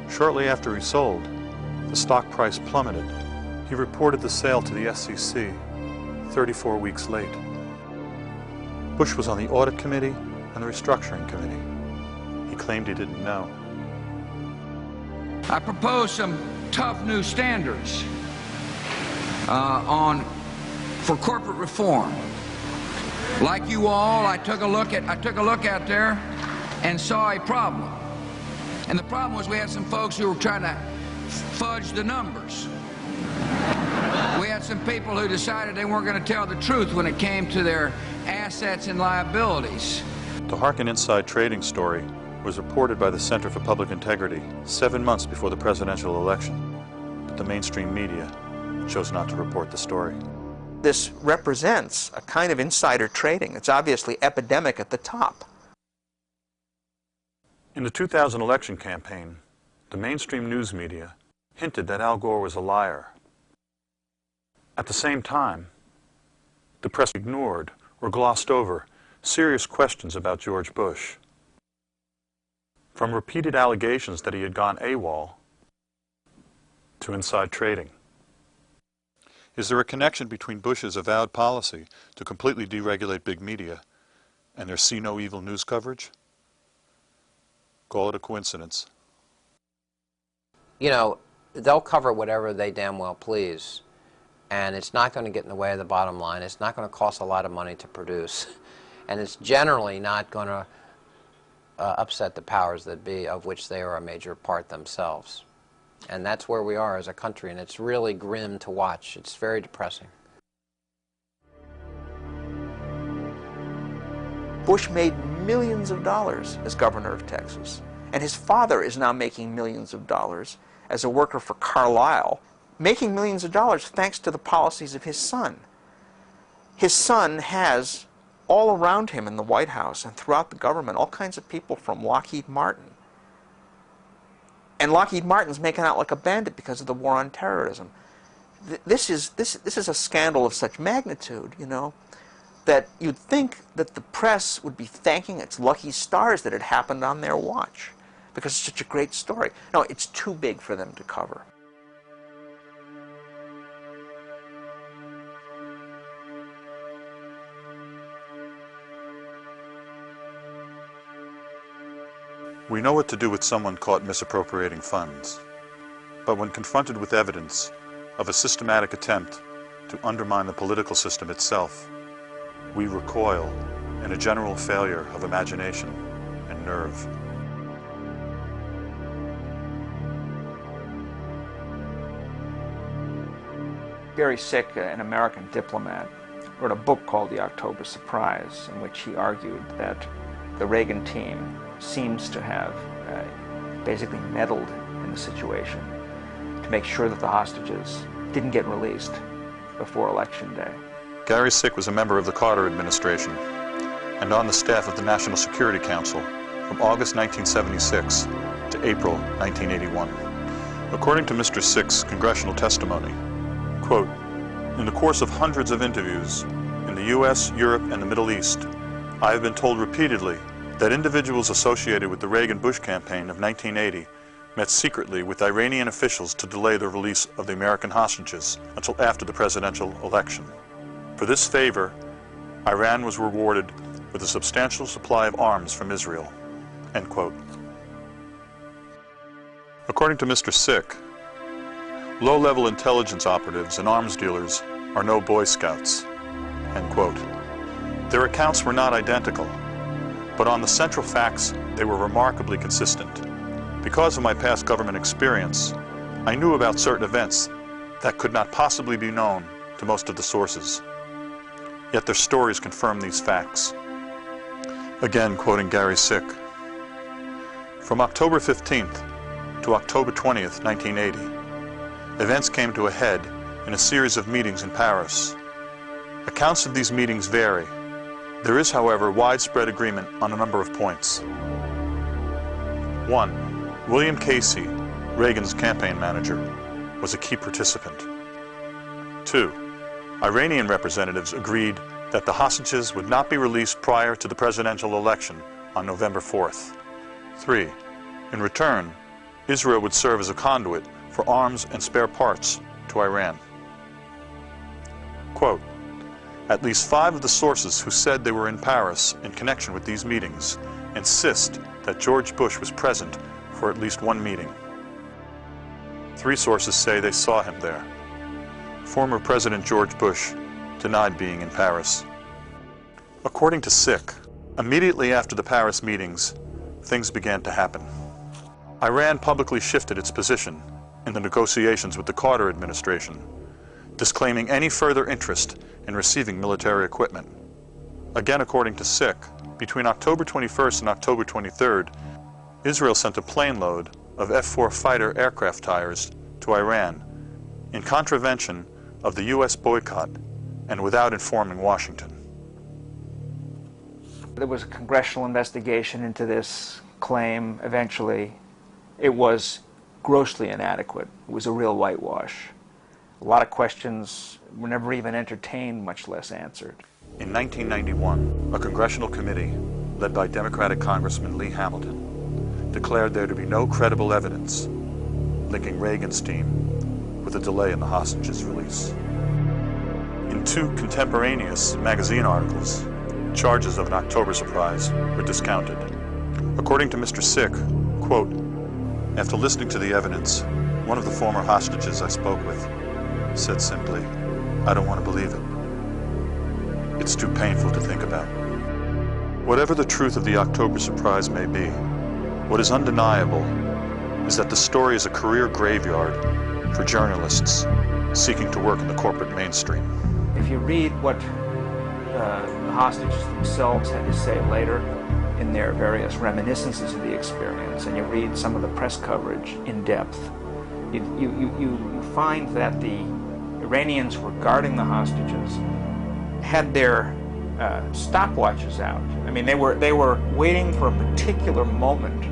Shortly after he sold, the stock price plummeted. He reported the sale to the SEC 34 weeks late. Bush was on the Audit Committee and the Restructuring Committee. He claimed he didn't know. I propose some tough new standards for corporate reform. Like you all, I took a look out there and saw a problem. And the problem was we had some folks who were trying to fudge the numbers. We had some people who decided they weren't going to tell the truth when it came to their assets and liabilities. The Harkin inside trading story was reported by the Center for Public Integrity 7 months before the presidential election, but the mainstream media chose not to report the story. This represents a kind of insider trading that's obviously epidemic at the top. In the 2000 election campaign, the mainstream news media hinted that Al Gore was a liar. At the same time, the press ignored or glossed over serious questions about George Bush. From repeated allegations that he had gone AWOL to inside trading. Is there a connection between Bush's avowed policy to completely deregulate big media and their see no evil news coverage? Call it a coincidence. You know, they'll cover whatever they damn well please, and it's not going to get in the way of the bottom line. It's not going to cost a lot of money to produce, and it's generally not going to upset the powers that be, of which they are a major part themselves. And that's where we are as a country, and it's really grim to watch. It's very depressing. Bush made millions of dollars as governor of Texas, and his father is now making millions of dollars as a worker for Carlyle, making millions of dollars thanks to the policies of his son. His son has all around him in the White House and throughout the government all kinds of people from Lockheed Martin. And Lockheed Martin's making out like a bandit because of the war on terrorism. This is a scandal of such magnitude, you know, that you'd think that the press would be thanking its lucky stars that it happened on their watch because it's such a great story. No, it's too big for them to cover. We know what to do with someone caught misappropriating funds, but when confronted with evidence of a systematic attempt to undermine the political system itself, we recoil and a general failure of imagination and nerve. Gary Sick, an American diplomat, wrote a book called The October Surprise, in which he argued that the Reagan team seems to have basically meddled in the situation to make sure that the hostages didn't get released before Election Day. Gary Sick was a member of the Carter administration and on the staff of the National Security Council from August 1976 to April 1981. According to Mr. Sick's congressional testimony, quote, "In the course of hundreds of interviews in the U.S., Europe, and the Middle East, I have been told repeatedly that individuals associated with the Reagan-Bush campaign of 1980 met secretly with Iranian officials to delay the release of the American hostages until after the presidential election. For this favor, Iran was rewarded with a substantial supply of arms from Israel." End quote. According to Mr. Sick, low-level intelligence operatives and arms dealers are no Boy Scouts. End quote. Their accounts were not identical, but on the central facts, they were remarkably consistent. Because of my past government experience, I knew about certain events that could not possibly be known to most of the sources. Yet their stories confirm these facts. Again, quoting Gary Sick, "From October 15th to October 20th, 1980, events came to a head in a series of meetings in Paris. Accounts of these meetings vary. There is, however, widespread agreement on a number of points. 1. William Casey, Reagan's campaign manager, was a key participant. 2. Iranian representatives agreed that the hostages would not be released prior to the presidential election on November 4th. 3. In return, Israel would serve as a conduit for arms and spare parts to Iran." Quote, "At least 5 of the sources who said they were in Paris in connection with these meetings insist that George Bush was present for at least one meeting. 3 sources say they saw him there. Former President George Bush denied being in Paris." According to Sick, immediately after the Paris meetings, things began to happen. Iran publicly shifted its position in the negotiations with the Carter administration, disclaiming any further interest in receiving military equipment. Again, according to Sick, between October 21st and October 23rd, Israel sent a plane load of F-4 fighter aircraft tires to Iran in contravention of the U.S. boycott and without informing Washington. There was a congressional investigation into this claim eventually. It was grossly inadequate. It was a real whitewash. A lot of questions were never even entertained, much less answered. In 1991, a congressional committee, led by Democratic Congressman Lee Hamilton, declared there to be no credible evidence linking Reagan's team with a delay in the hostages' release. In 2 contemporaneous magazine articles, charges of an October surprise were discounted. According to Mr. Sick, quote, "After listening to the evidence, one of the former hostages I spoke with said simply, 'I don't want to believe it. It's too painful to think about.'" Whatever the truth of the October surprise may be, what is undeniable is that the story is a career graveyard for journalists seeking to work in the corporate mainstream. If you read what the hostages themselves had to say later in their various reminiscences of the experience, and you read some of the press coverage in depth, you find that the Iranians were guarding the hostages, had their stopwatches out. I mean, they were waiting for a particular moment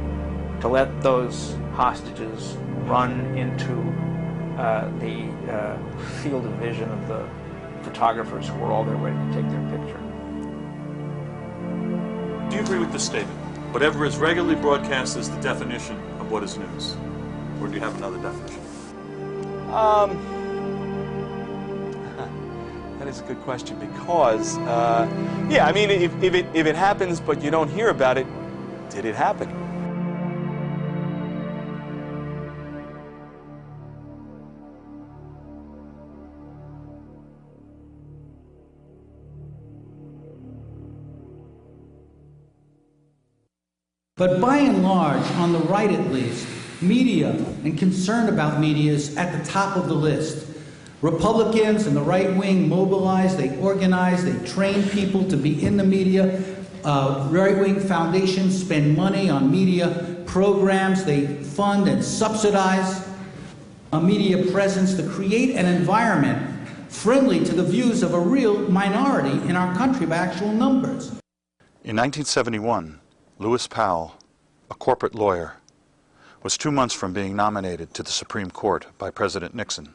to let those hostages run into the field of vision of the photographers who were all there waiting to take their picture. Do you agree with this statement? Whatever is regularly broadcast is the definition of what is news. Or do you have another definition? That is a good question because, yeah, I mean, if it happens but you don't hear about it, did it happen? But by and large, on the right at least, media and concern about media is at the top of the list. Republicans and the right wing mobilize, they organize, they train people to be in the media. Right-wing foundations spend money on media programs. They fund and subsidize a media presence to create an environment friendly to the views of a real minority in our country by actual numbers. In 1971, Lewis Powell, a corporate lawyer, was 2 months from being nominated to the Supreme Court by President Nixon.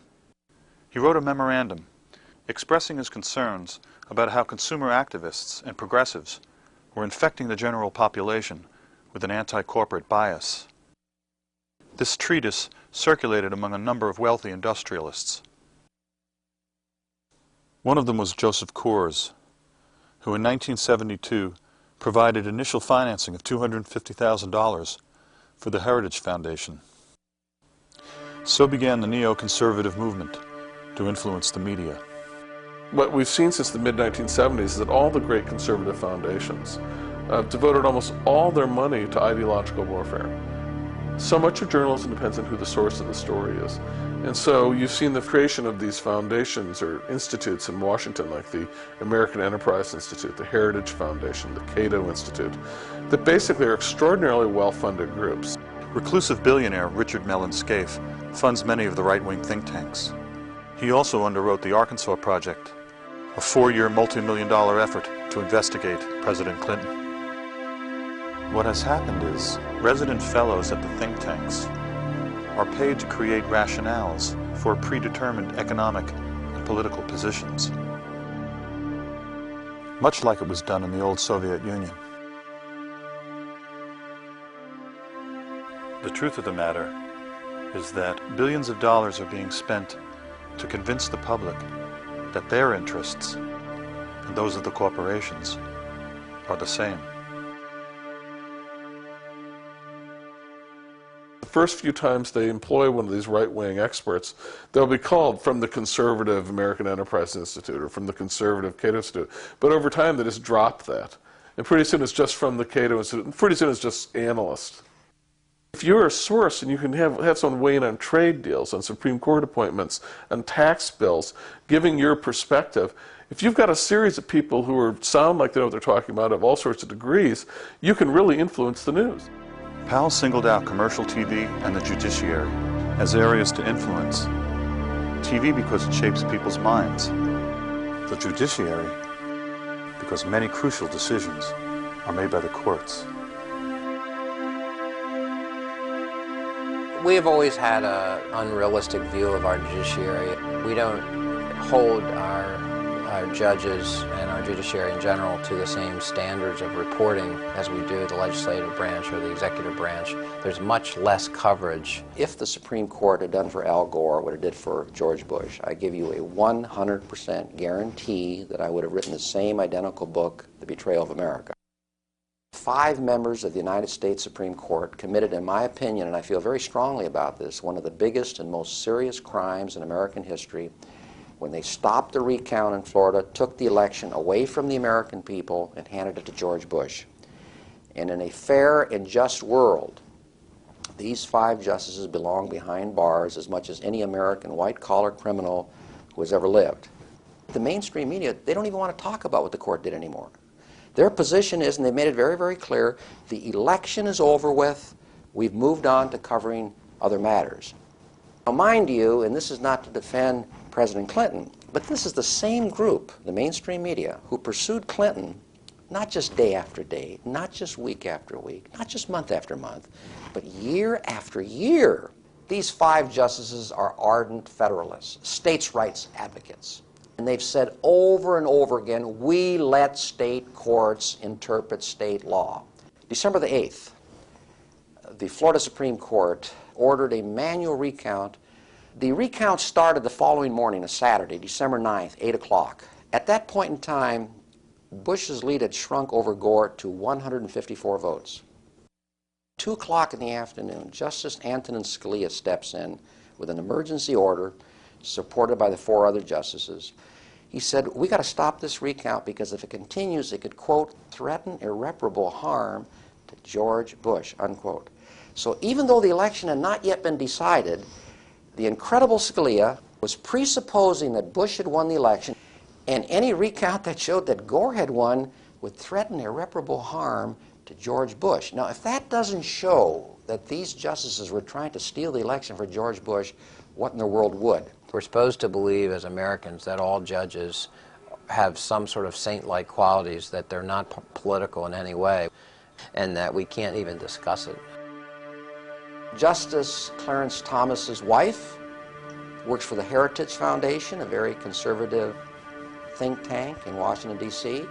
He wrote a memorandum expressing his concerns about how consumer activists and progressives were infecting the general population with an anti-corporate bias. This treatise circulated among a number of wealthy industrialists. One of them was Joseph Coors, who in 1972 provided initial financing of $250,000 for the Heritage Foundation. So began the neoconservative movement to influence the media. What we've seen since the mid-1970s is that all the great conservative foundations devoted almost all their money to ideological warfare. So much of journalism depends on who the source of the story is. And so you've seen the creation of these foundations or institutes in Washington, like the American Enterprise Institute, the Heritage Foundation, the Cato Institute, that basically are extraordinarily well-funded groups. Reclusive billionaire Richard Mellon Scaife funds many of the right-wing think tanks. He also underwrote the Arkansas Project, a 4-year multi-million-dollar effort to investigate President Clinton. What has happened is resident fellows at the think tanks are paid to create rationales for predetermined economic and political positions, much like it was done in the old Soviet Union. The truth of the matter is that billions of dollars are being spent to convince the public that their interests and those of the corporations are the same. The first few times they employ one of these right-wing experts, they'll be called from the conservative American Enterprise Institute or from the conservative Cato Institute. But over time they just drop that. And pretty soon it's just from the Cato Institute, and pretty soon it's just analyst. If you're a source and you can have someone weigh in on trade deals, on Supreme Court appointments, on tax bills, giving your perspective, if you've got a series of people who sound like they know what they're talking about, of all sorts of degrees, you can really influence the news. Powell singled out commercial TV and the judiciary as areas to influence. TV because it shapes people's minds. The judiciary because many crucial decisions are made by the courts. We have always had an unrealistic view of our judiciary. We don't hold our judges and our judiciary in general to the same standards of reporting as we do the legislative branch or the executive branch. There's much less coverage. If the Supreme Court had done for Al Gore what it did for George Bush, I give you a 100% guarantee that I would have written the same identical book, The Betrayal of America. 5 members of the United States Supreme Court committed, in my opinion, and I feel very strongly about this, one of the biggest and most serious crimes in American history when they stopped the recount in Florida, took the election away from the American people, and handed it to George Bush. And in a fair and just world, these 5 justices belong behind bars as much as any American white-collar criminal who has ever lived. The mainstream media, they don't even want to talk about what the court did anymore. Their position is, and they made it very, very clear, the election is over with, we've moved on to covering other matters. Now, mind you, and this is not to defend President Clinton, but this is the same group, the mainstream media, who pursued Clinton not just day after day, not just week after week, not just month after month, but year after year. These 5 justices are ardent Federalists, states' rights advocates. And they've said over and over again, we let state courts interpret state law. December the 8th, the Florida Supreme Court ordered a manual recount. The recount started the following morning, a Saturday, December 9th, 8 o'clock. At that point in time, Bush's lead had shrunk over Gore to 154 votes. 2 o'clock in the afternoon, Justice Antonin Scalia steps in with an emergency order supported by the 4 other justices. He said, we got to stop this recount because if it continues, it could, quote, threaten irreparable harm to George Bush, unquote. So even though the election had not yet been decided, the incredible Scalia was presupposing that Bush had won the election, and any recount that showed that Gore had won would threaten irreparable harm to George Bush. Now, if that doesn't show that these justices were trying to steal the election for George Bush, what in the world would? We're supposed to believe as Americans that all judges have some sort of saint-like qualities, that they're not political in any way, and that we can't even discuss it. Justice Clarence Thomas's wife works for the Heritage Foundation, a very conservative think tank in Washington, D.C.,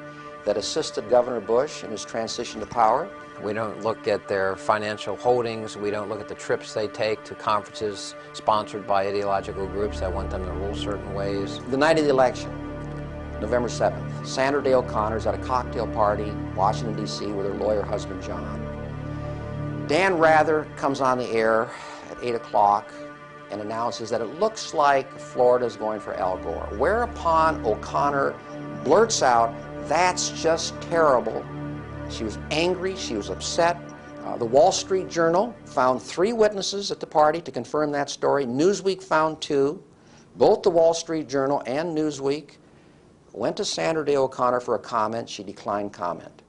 that assisted Governor Bush in his transition to power. We don't look at their financial holdings. We don't look at the trips they take to conferences sponsored by ideological groups that want them to rule certain ways. The night of the election, November 7th, Sandra Day O'Connor's at a cocktail party in Washington, D.C. with her lawyer husband, John. Dan Rather comes on the air at 8 o'clock and announces that it looks like Florida's going for Al Gore, whereupon O'Connor blurts out, "That's just terrible." She was angry, she was upset. The Wall Street Journal found 3 witnesses at the party to confirm that story. Newsweek found 2. Both the Wall Street Journal and Newsweek went to Sandra Day O'Connor for a comment. She declined comment.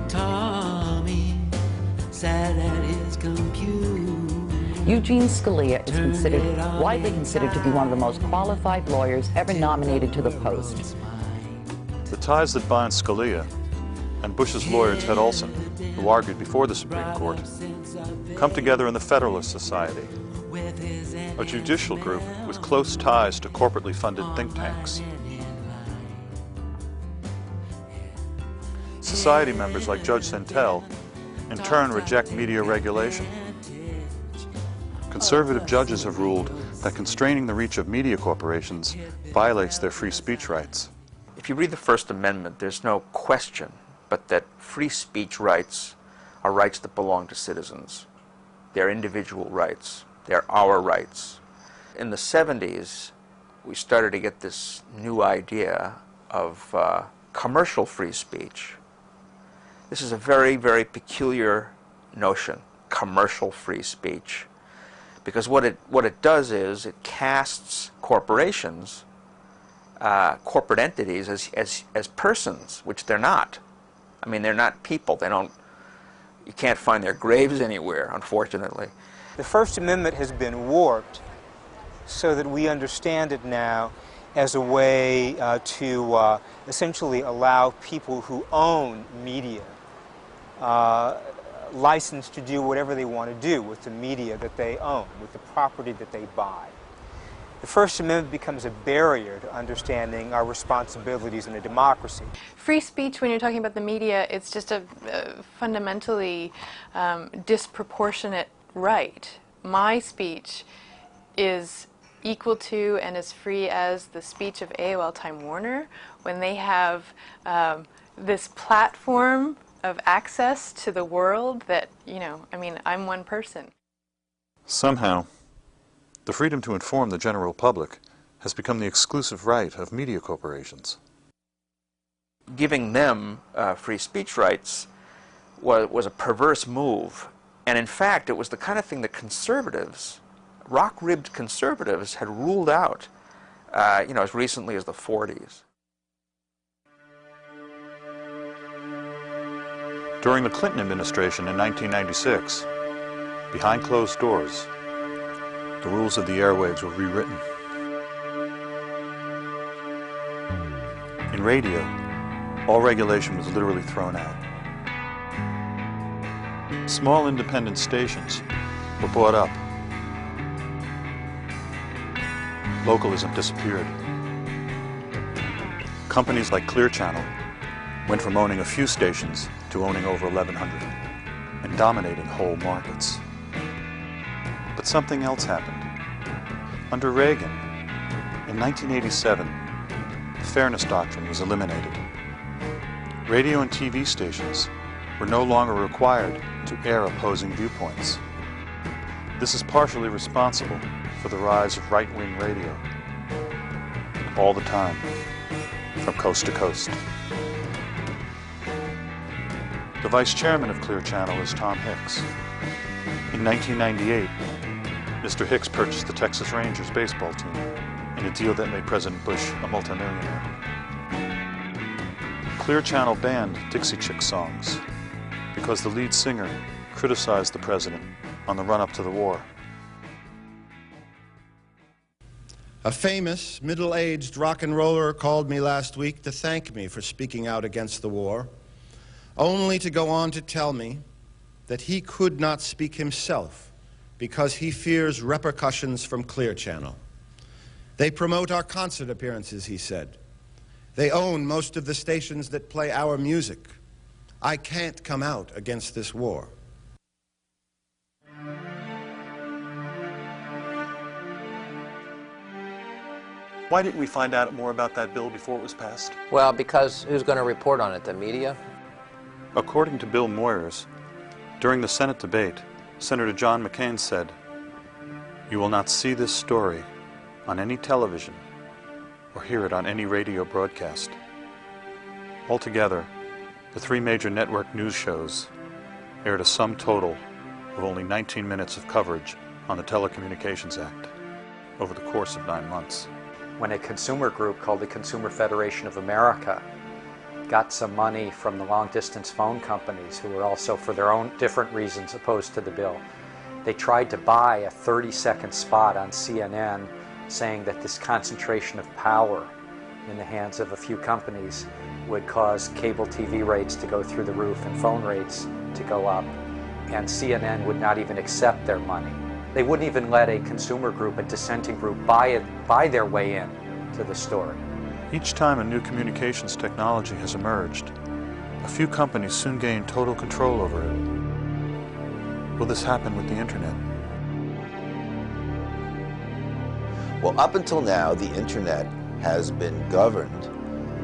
Tommy sat at his computer. Eugene Scalia is widely considered to be one of the most qualified lawyers ever nominated to the post. The ties that bind Scalia and Bush's lawyer Ted Olson, who argued before the Supreme Court, come together in the Federalist Society, a judicial group with close ties to corporately funded think tanks. Society members like Judge Santel in turn reject media regulation. Conservative judges have ruled that constraining the reach of media corporations violates their free speech rights. If you read the First Amendment, there's no question but that free speech rights are rights that belong to citizens. They're individual rights. They're our rights. In the 70s, we started to get this new idea of commercial free speech. This is a very, very peculiar notion, commercial free speech. Because what it does is it casts corporations, corporate entities, as persons, which they're not. I mean, they're not people. You can't find their graves anywhere, unfortunately. The First Amendment has been warped so that we understand it now as a way to essentially allow people who own media license to do whatever they want to do with the media that they own, with the property that they buy. The First Amendment becomes a barrier to understanding our responsibilities in a democracy. Free speech, when you're talking about the media, it's just a fundamentally disproportionate right. My speech is equal to and as free as the speech of AOL Time Warner when they have this platform of access to the world that, I'm one person. Somehow, the freedom to inform the general public has become the exclusive right of media corporations. Giving them free speech rights was a perverse move. And in fact, it was the kind of thing that conservatives, rock-ribbed conservatives, had ruled out, as recently as the 40s. During the Clinton administration in 1996, behind closed doors, the rules of the airwaves were rewritten. In radio, all regulation was literally thrown out. Small independent stations were bought up. Localism disappeared. Companies like Clear Channel went from owning a few stations to owning over 1,100 and dominating whole markets. But something else happened. Under Reagan, in 1987, the Fairness Doctrine was eliminated. Radio and TV stations were no longer required to air opposing viewpoints. This is partially responsible for the rise of right-wing radio all the time, from coast to coast. The vice chairman of Clear Channel is Tom Hicks. In 1998, Mr. Hicks purchased the Texas Rangers baseball team in a deal that made President Bush a multimillionaire. Clear Channel banned Dixie Chick songs because the lead singer criticized the president on the run-up to the war. A famous middle-aged rock and roller called me last week to thank me for speaking out against the war, only to go on to tell me that he could not speak himself because he fears repercussions from Clear Channel. They promote our concert appearances, he said. They own most of the stations that play our music. I can't come out against this war. Why didn't we find out more about that bill before it was passed? Well, because who's going to report on it? The media? According to Bill Moyers, during the Senate debate, Senator John McCain said, "You will not see this story on any television or hear it on any radio broadcast." Altogether, the three major network news shows aired a sum total of only 19 minutes of coverage on the Telecommunications Act over the course of 9 months. When a consumer group called the Consumer Federation of America got some money from the long-distance phone companies, who were also, for their own different reasons, opposed to the bill, they tried to buy a 30-second spot on CNN saying that this concentration of power in the hands of a few companies would cause cable TV rates to go through the roof and phone rates to go up, and CNN would not even accept their money. They wouldn't even let a consumer group, a dissenting group, buy their way in to the story. Each time a new Communications technology has emerged, a few companies soon gain total control over it. Will this happen with the Internet? Well, up until now, the Internet has been governed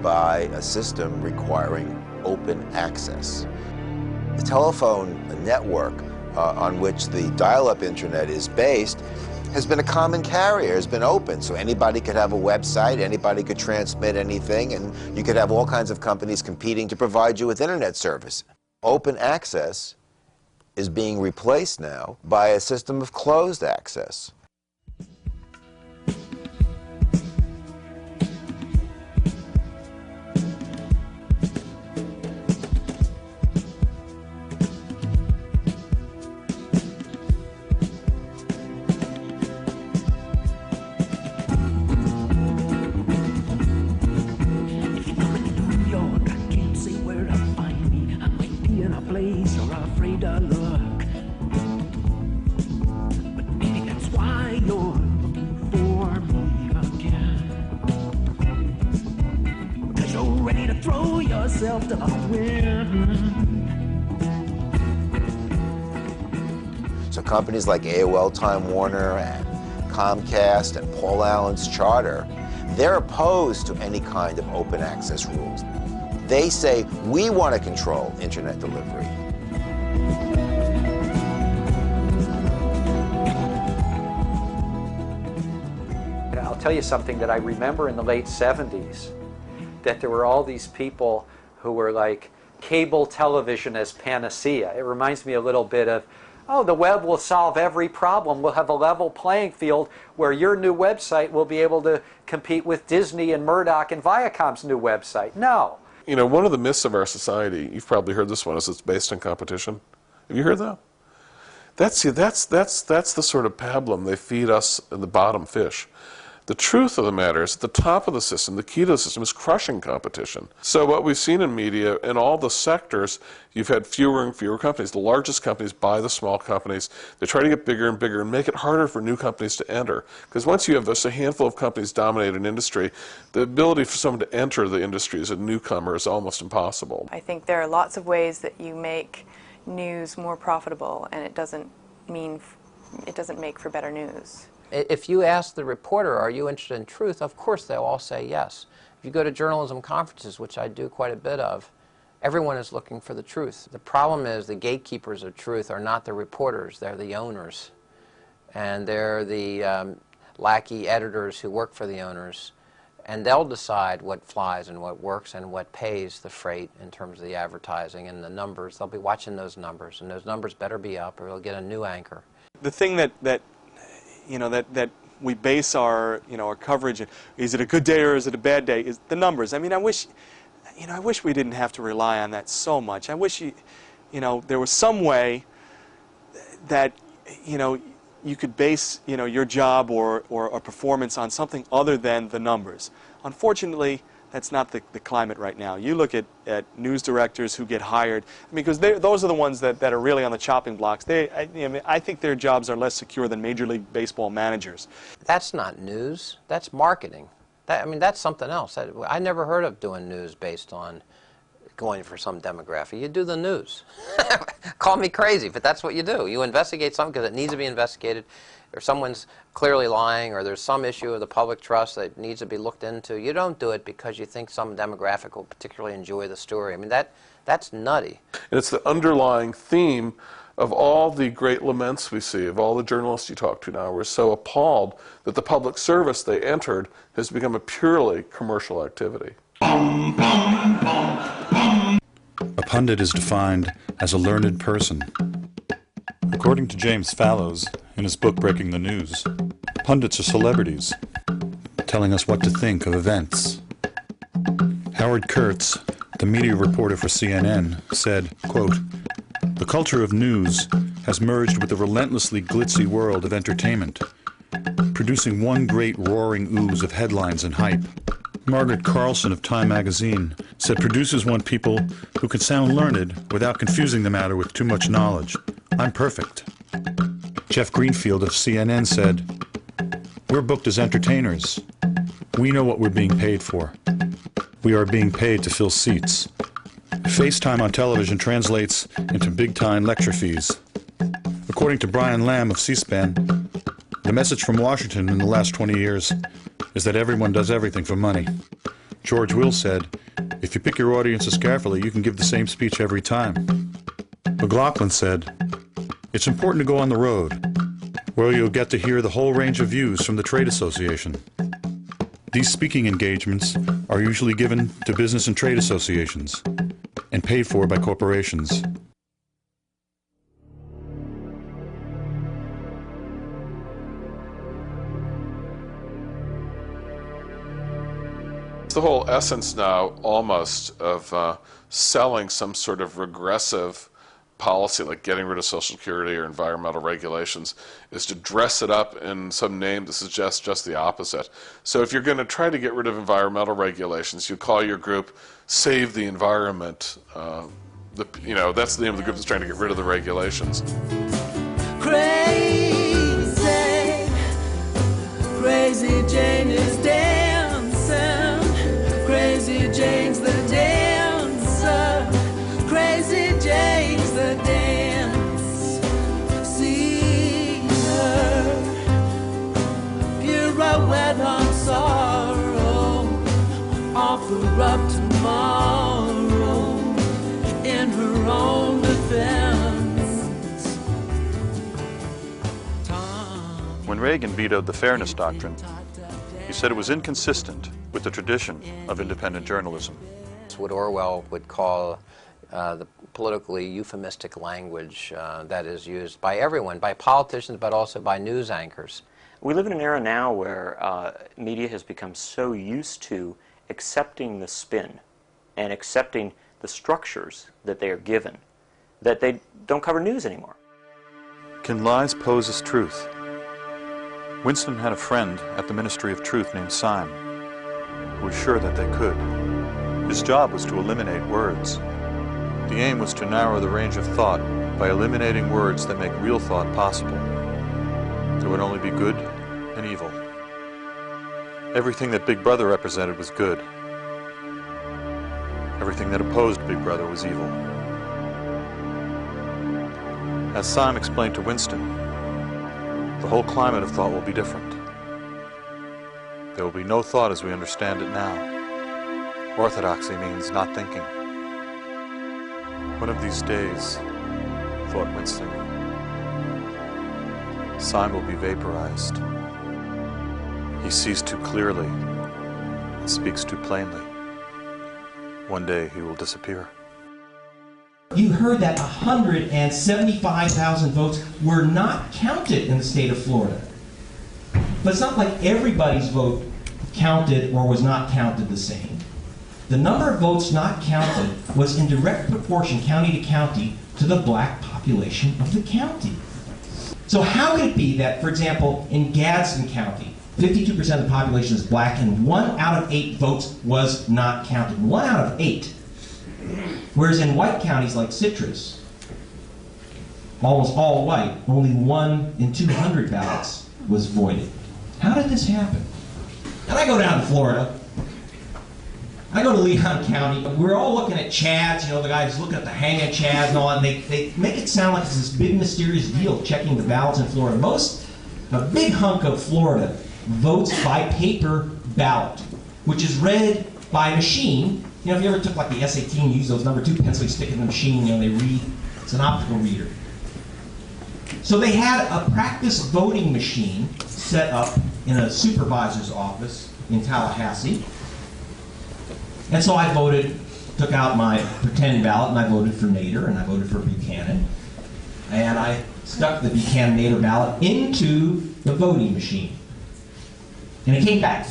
by a system requiring open access. The telephone network on which the dial-up Internet is based has been a common carrier, has been open, so anybody could have a website, anybody could transmit anything, and you could have all kinds of companies competing to provide you with Internet service. Open access is being replaced now by a system of closed access. So companies like AOL Time Warner and Comcast and Paul Allen's Charter, they're opposed to any kind of open access rules. They say, we want to control Internet delivery. I'll tell you something that I remember in the late 70s, that there were all these people who were like, cable television as panacea. It reminds me a little bit of, oh, the web will solve every problem. We'll have a level playing field where your new website will be able to compete with Disney and Murdoch and Viacom's new website. No. You know, one of the myths of our society, you've probably heard this one, is it's based on competition. Have you heard that? That's the sort of pablum they feed us in the bottom fish. The truth of the matter is, at the top of the system, the key to the system is crushing competition. So what we've seen in media, in all the sectors, you've had fewer and fewer companies. The largest companies buy the small companies. They try to get bigger and bigger and make it harder for new companies to enter. Because once you have just a handful of companies dominate an industry, the ability for someone to enter the industry as a newcomer is almost impossible. I think there are lots of ways that you make news more profitable, and it doesn't make for better news. If you ask the reporter, are you interested in truth, of course they'll all say yes. If you go to journalism conferences, which I do quite a bit of, everyone is looking for the truth. The problem is the gatekeepers of truth are not the reporters, they're the owners. And they're the lackey editors who work for the owners. And they'll decide what flies and what works and what pays the freight in terms of the advertising and the numbers. They'll be watching those numbers, and those numbers better be up or they'll get a new anchor. The thing that we base our our coverage on, is it a good day or is it a bad day, is the numbers. I mean, I wish we didn't have to rely on that so much. I wish there was some way that you could base your job or a performance on something other than the numbers. Unfortunately, that's not the climate right now. You look at news directors who get hired, because those are the ones that are really on the chopping blocks. I think their jobs are less secure than Major League Baseball managers. That's not news. That's marketing. That's something else. I never heard of doing news based on going for some demographic. You do the news. Call me crazy, but that's what you do. You investigate something because it needs to be investigated, or someone's clearly lying, or there's some issue of the public trust that needs to be looked into. You don't do it because you think some demographic will particularly enjoy the story. I mean, that's nutty. And it's the underlying theme of all the great laments we see, of all the journalists you talk to now. We're so appalled that the public service they entered has become a purely commercial activity. A pundit is defined as a learned person. According to James Fallows, in his book Breaking the News, pundits are celebrities, telling us what to think of events. Howard Kurtz, the media reporter for CNN, said, quote, "The culture of news has merged with the relentlessly glitzy world of entertainment, producing one great roaring ooze of headlines and hype. Margaret Carlson of Time magazine said producers want people who can sound learned without confusing the matter with too much knowledge. I'm perfect." Jeff Greenfield of CNN said, "We're booked as entertainers. We know what we're being paid for. We are being paid to fill seats. FaceTime on television translates into big-time lecture fees." According to Brian Lamb of C-SPAN, the message from Washington in the last 20 years is that everyone does everything for money. George Will said, "If you pick your audiences carefully, you can give the same speech every time." McLaughlin said, "It's important to go on the road, where you'll get to hear the whole range of views from the trade association. These speaking engagements are usually given to business and trade associations and paid for by corporations." The whole essence now almost of selling some sort of regressive policy, like getting rid of Social Security or environmental regulations, is to dress it up in some name that suggests just the opposite. So if you're going to try to get rid of environmental regulations, you call your group Save the Environment. That's the name of the group that's trying to get rid of the regulations. Crazy, crazy Jane is dancing. Crazy Jane's the dancer. Crazy Jane's the dance. See her pirouette on sorrow, offer up tomorrow in her own defense. When Reagan vetoed the Fairness Doctrine, he said it was inconsistent with the tradition of independent journalism. It's what Orwell would call the politically euphemistic language that is used by everyone, by politicians, but also by news anchors. We live in an era now where media has become so used to accepting the spin and accepting the structures that they are given that they don't cover news anymore. Can lies pose as truth? Winston had a friend at the Ministry of Truth named Syme, who was sure that they could. His job was to eliminate words. The aim was to narrow the range of thought by eliminating words that make real thought possible. There would only be good and evil. Everything that Big Brother represented was good. Everything that opposed Big Brother was evil. As Syme explained to Winston, the whole climate of thought will be different. There will be no thought as we understand it now. Orthodoxy means not thinking. One of these days, thought Winston, Syme will be vaporized. He sees too clearly It speaks too plainly. One day he will disappear. You heard that 175,000 votes were not counted in the state of Florida. But it's not like everybody's vote counted or was not counted the same. The number of votes not counted was in direct proportion, county to county, to the black population of the county. So how could it be that, for example, in Gadsden County, 52% of the population is black and 1 out of 8 votes was not counted? 1 out of 8. Whereas in white counties like Citrus, almost all white, only 1 in 200 ballots was voided. How did this happen? And I go down to Florida. I go to Leon County. We're all looking at chads, the guys looking at the hang of chads and all that. And they make it sound like it's this big mysterious deal checking the ballots in Florida. A big hunk of Florida votes by paper ballot, which is read by a machine. If you ever took like the SAT and used those number 2 pencils, you stick it in the machine, they read. It's an optical reader. So they had a practice voting machine set up in a supervisor's office in Tallahassee. And so I took out my pretend ballot, and I voted for Nader, and I voted for Buchanan. And I stuck the Buchanan-Nader ballot into the voting machine. And it came back.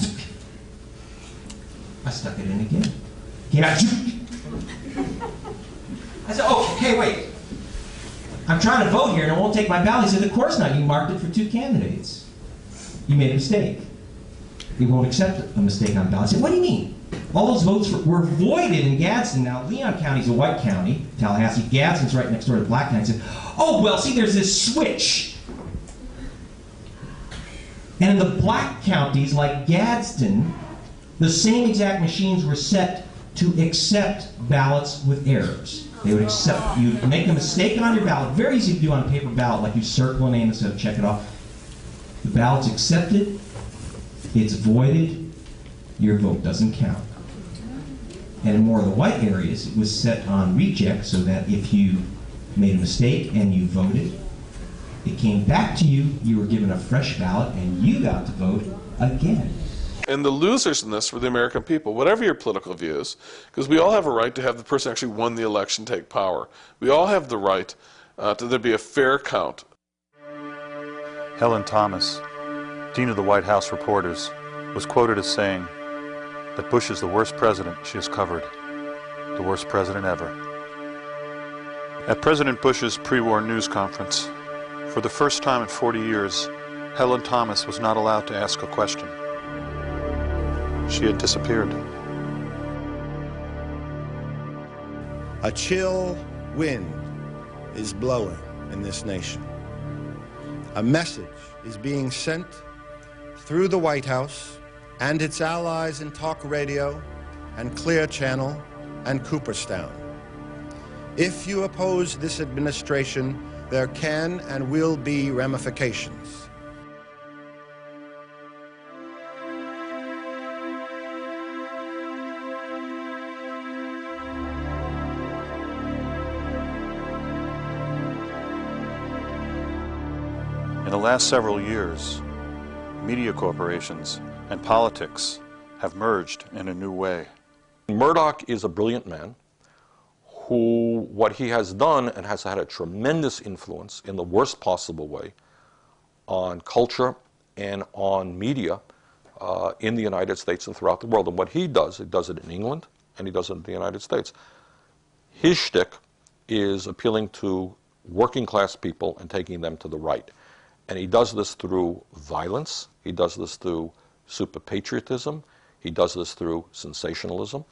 I stuck it in again. Came out. I said, okay, wait. I'm trying to vote here, and it won't take my ballot. He said, of course not. You marked it for 2 candidates. You made a mistake. We won't accept a mistake on the ballot. I said, what do you mean? All those votes were voided in Gadsden. Now, Leon County's a white county, Tallahassee. Gadsden's right next door to the black county. I said, oh, well, see, there's this switch. And in the black counties, like Gadsden, the same exact machines were set to accept ballots with errors. They would accept, you make a mistake on your ballot, very easy to do on a paper ballot, like you circle a name instead of check it off. The ballot's accepted, it's voided, your vote doesn't count. And in more of the white areas, it was set on reject so that if you made a mistake and you voted, it came back to you, you were given a fresh ballot, and you got to vote again. And the losers in this were the American people, whatever your political views, because we all have a right to have the person who actually won the election take power. We all have the right to there be a fair count. Helen Thomas, Dean of the White House Reporters, was quoted as saying that Bush is the worst president she has covered, the worst president ever. At President Bush's pre-war news conference, for the first time in 40 years, Helen Thomas was not allowed to ask a question. She had disappeared. A chill wind is blowing in this nation. A message is being sent through the White House and its allies in talk radio and Clear Channel and Cooperstown. If you oppose this administration, there can and will be ramifications. In the last several years, media corporations and politics have merged in a new way. Murdoch is a brilliant man who, what he has done and has had a tremendous influence in the worst possible way on culture and on media in the United States and throughout the world. And what he does it in England and he does it in the United States. His shtick is appealing to working class people and taking them to the right. And he does this through violence, he does this through super patriotism, he does this through sensationalism.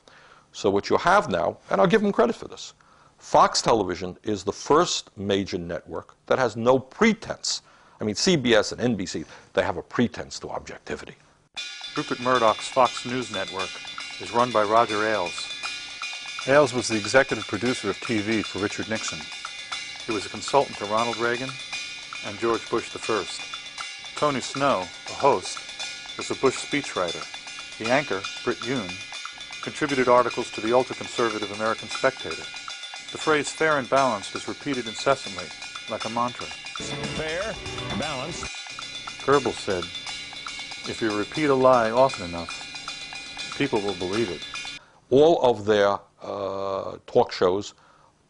So what you have now, and I'll give him credit for this, Fox Television is the first major network that has no pretense. I mean, CBS and NBC, they have a pretense to objectivity. Rupert Murdoch's Fox News Network is run by Roger Ailes. Ailes was the executive producer of TV for Richard Nixon. He was a consultant to Ronald Reagan and George Bush I. Tony Snow, a host, was a Bush speechwriter. The anchor, Britt Yoon, contributed articles to the ultra-conservative American Spectator. The phrase fair and balanced is repeated incessantly, like a mantra. Fair, balanced. Goebbels said, if you repeat a lie often enough, People will believe it. All of their talk shows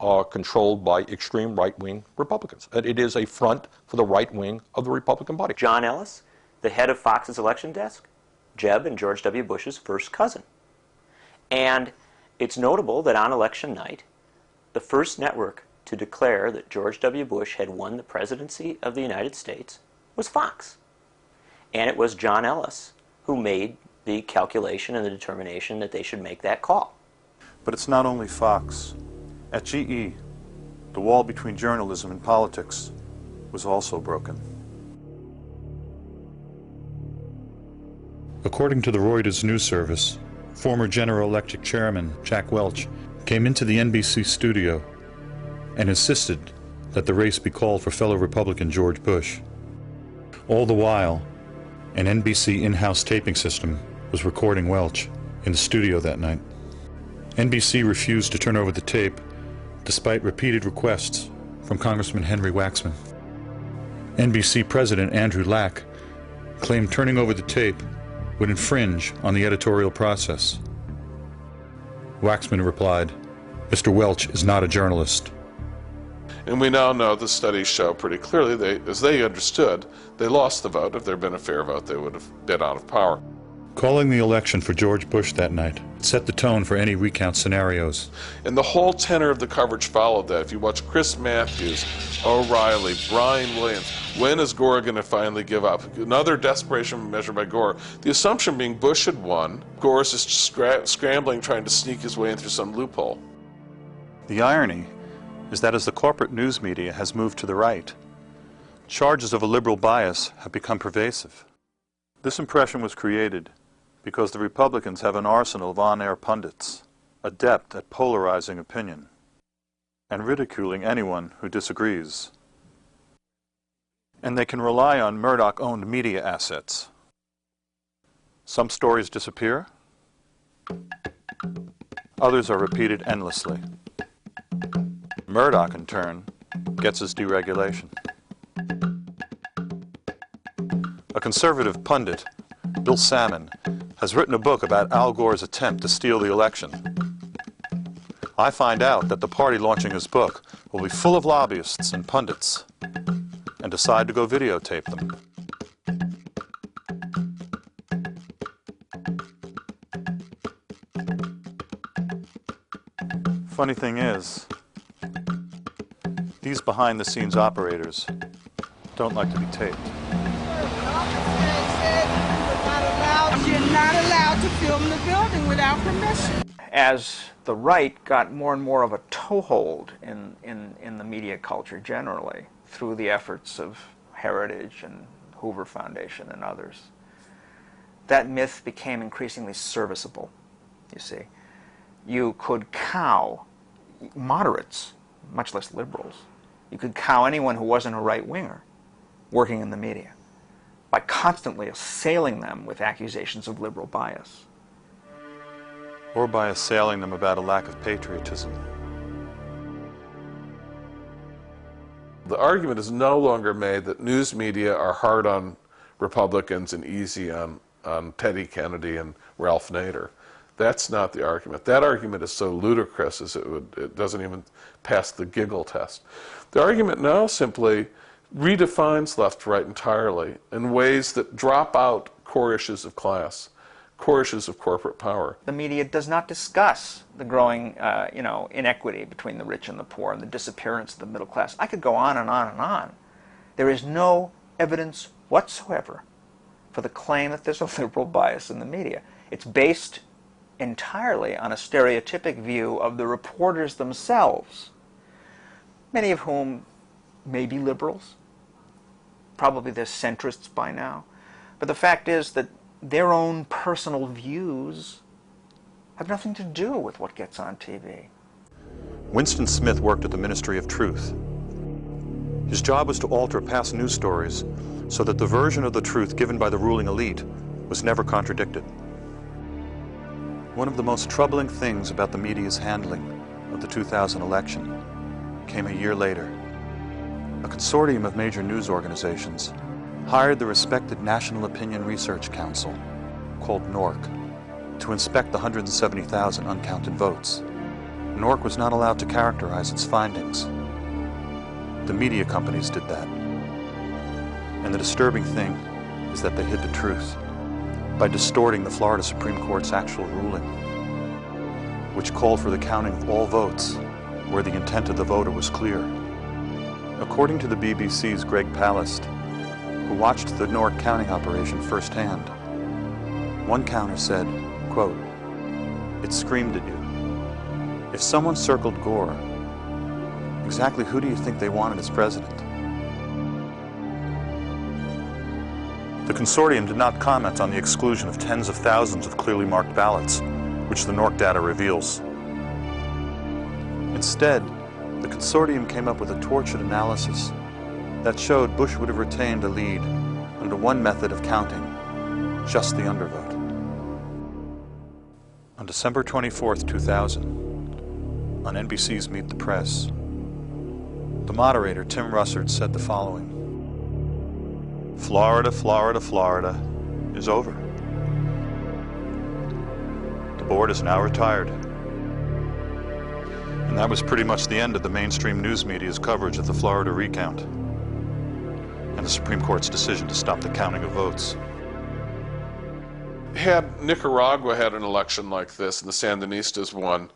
are controlled by extreme right-wing Republicans. And it is a front for the right wing of the Republican Party. John Ellis, the head of Fox's election desk, Jeb and George W. Bush's first cousin. And it's notable that on election night, the first network to declare that George W. Bush had won the presidency of the United States was Fox. And it was John Ellis who made the calculation and the determination that they should make that call. But it's not only Fox. At GE, the wall between journalism and politics was also broken. According to the Reuters news service, former General Electric chairman Jack Welch came into the NBC studio and insisted that the race be called for fellow Republican George Bush. All the while, an NBC in-house taping system was recording Welch in the studio that night. NBC refused to turn over the tape despite repeated requests from Congressman Henry Waxman. NBC President Andrew Lack claimed turning over the tape would infringe on the editorial process. Waxman replied, "Mr. Welch is not a journalist." And we now know the studies show pretty clearly, as they understood, they lost the vote. If there had been a fair vote, they would have been out of power. Calling the election for George Bush that night set the tone for any recount scenarios. And the whole tenor of the coverage followed that. If you watch Chris Matthews, O'Reilly, Brian Williams, when is Gore going to finally give up? Another desperation measure by Gore. The assumption being Bush had won. Gore is just scrambling, trying to sneak his way in through some loophole. The irony is that as the corporate news media has moved to the right, charges of a liberal bias have become pervasive. This impression was created because the Republicans have an arsenal of on-air pundits, adept at polarizing opinion and ridiculing anyone who disagrees. And they can rely on Murdoch-owned media assets. Some stories disappear, others are repeated endlessly. Murdoch, in turn, gets his deregulation. A conservative pundit, Bill Salmon, has written a book about Al Gore's attempt to steal the election. I find out that the party launching his book will be full of lobbyists and pundits, and decide to go videotape them. Funny thing is, these behind-the-scenes operators don't like to be taped. You're not allowed to film the building without permission. As the right got more and more of a toehold in the media culture generally, through the efforts of Heritage and Hoover Foundation and others, that myth became increasingly serviceable, you see. You could cow moderates, much less liberals. You could cow anyone who wasn't a right-winger working in the media by constantly assailing them with accusations of liberal bias. Or by assailing them about a lack of patriotism. The argument is no longer made that news media are hard on Republicans and easy on Teddy Kennedy and Ralph Nader. That's not the argument. That argument is so ludicrous as it doesn't even pass the giggle test. The argument now simply redefines left-right entirely in ways that drop out core issues of class, core issues of corporate power. The media does not discuss the growing inequity between the rich and the poor and the disappearance of the middle class. I could go on and on and on. There is no evidence whatsoever for the claim that there's a liberal bias in the media. It's based entirely on a stereotypic view of the reporters themselves, many of whom may be liberals. Probably they're centrists by now. But the fact is that their own personal views have nothing to do with what gets on TV. Winston Smith worked at the Ministry of Truth. His job was to alter past news stories so that the version of the truth given by the ruling elite was never contradicted. One of the most troubling things about the media's handling of the 2000 election came a year later. A consortium of major news organizations hired the respected National Opinion Research Council, called NORC, to inspect the 170,000 uncounted votes. NORC was not allowed to characterize its findings. The media companies did that. And the disturbing thing is that they hid the truth by distorting the Florida Supreme Court's actual ruling, which called for the counting of all votes where the intent of the voter was clear. According to the BBC's Greg Palast, who watched the NORC counting operation firsthand, one counter said, quote, "It screamed at you. If someone circled Gore, exactly who do you think they wanted as president?" The consortium did not comment on the exclusion of tens of thousands of clearly marked ballots, which the NORC data reveals. Instead, the consortium came up with a tortured analysis that showed Bush would have retained a lead under one method of counting, just the undervote. On December 24th, 2000, on NBC's Meet the Press, the moderator, Tim Russert, said the following: "Florida, Florida, Florida is over. The board is now retired." And that was pretty much the end of the mainstream news media's coverage of the Florida recount and the Supreme Court's decision to stop the counting of votes. Had Nicaragua had an election like this and the Sandinistas won,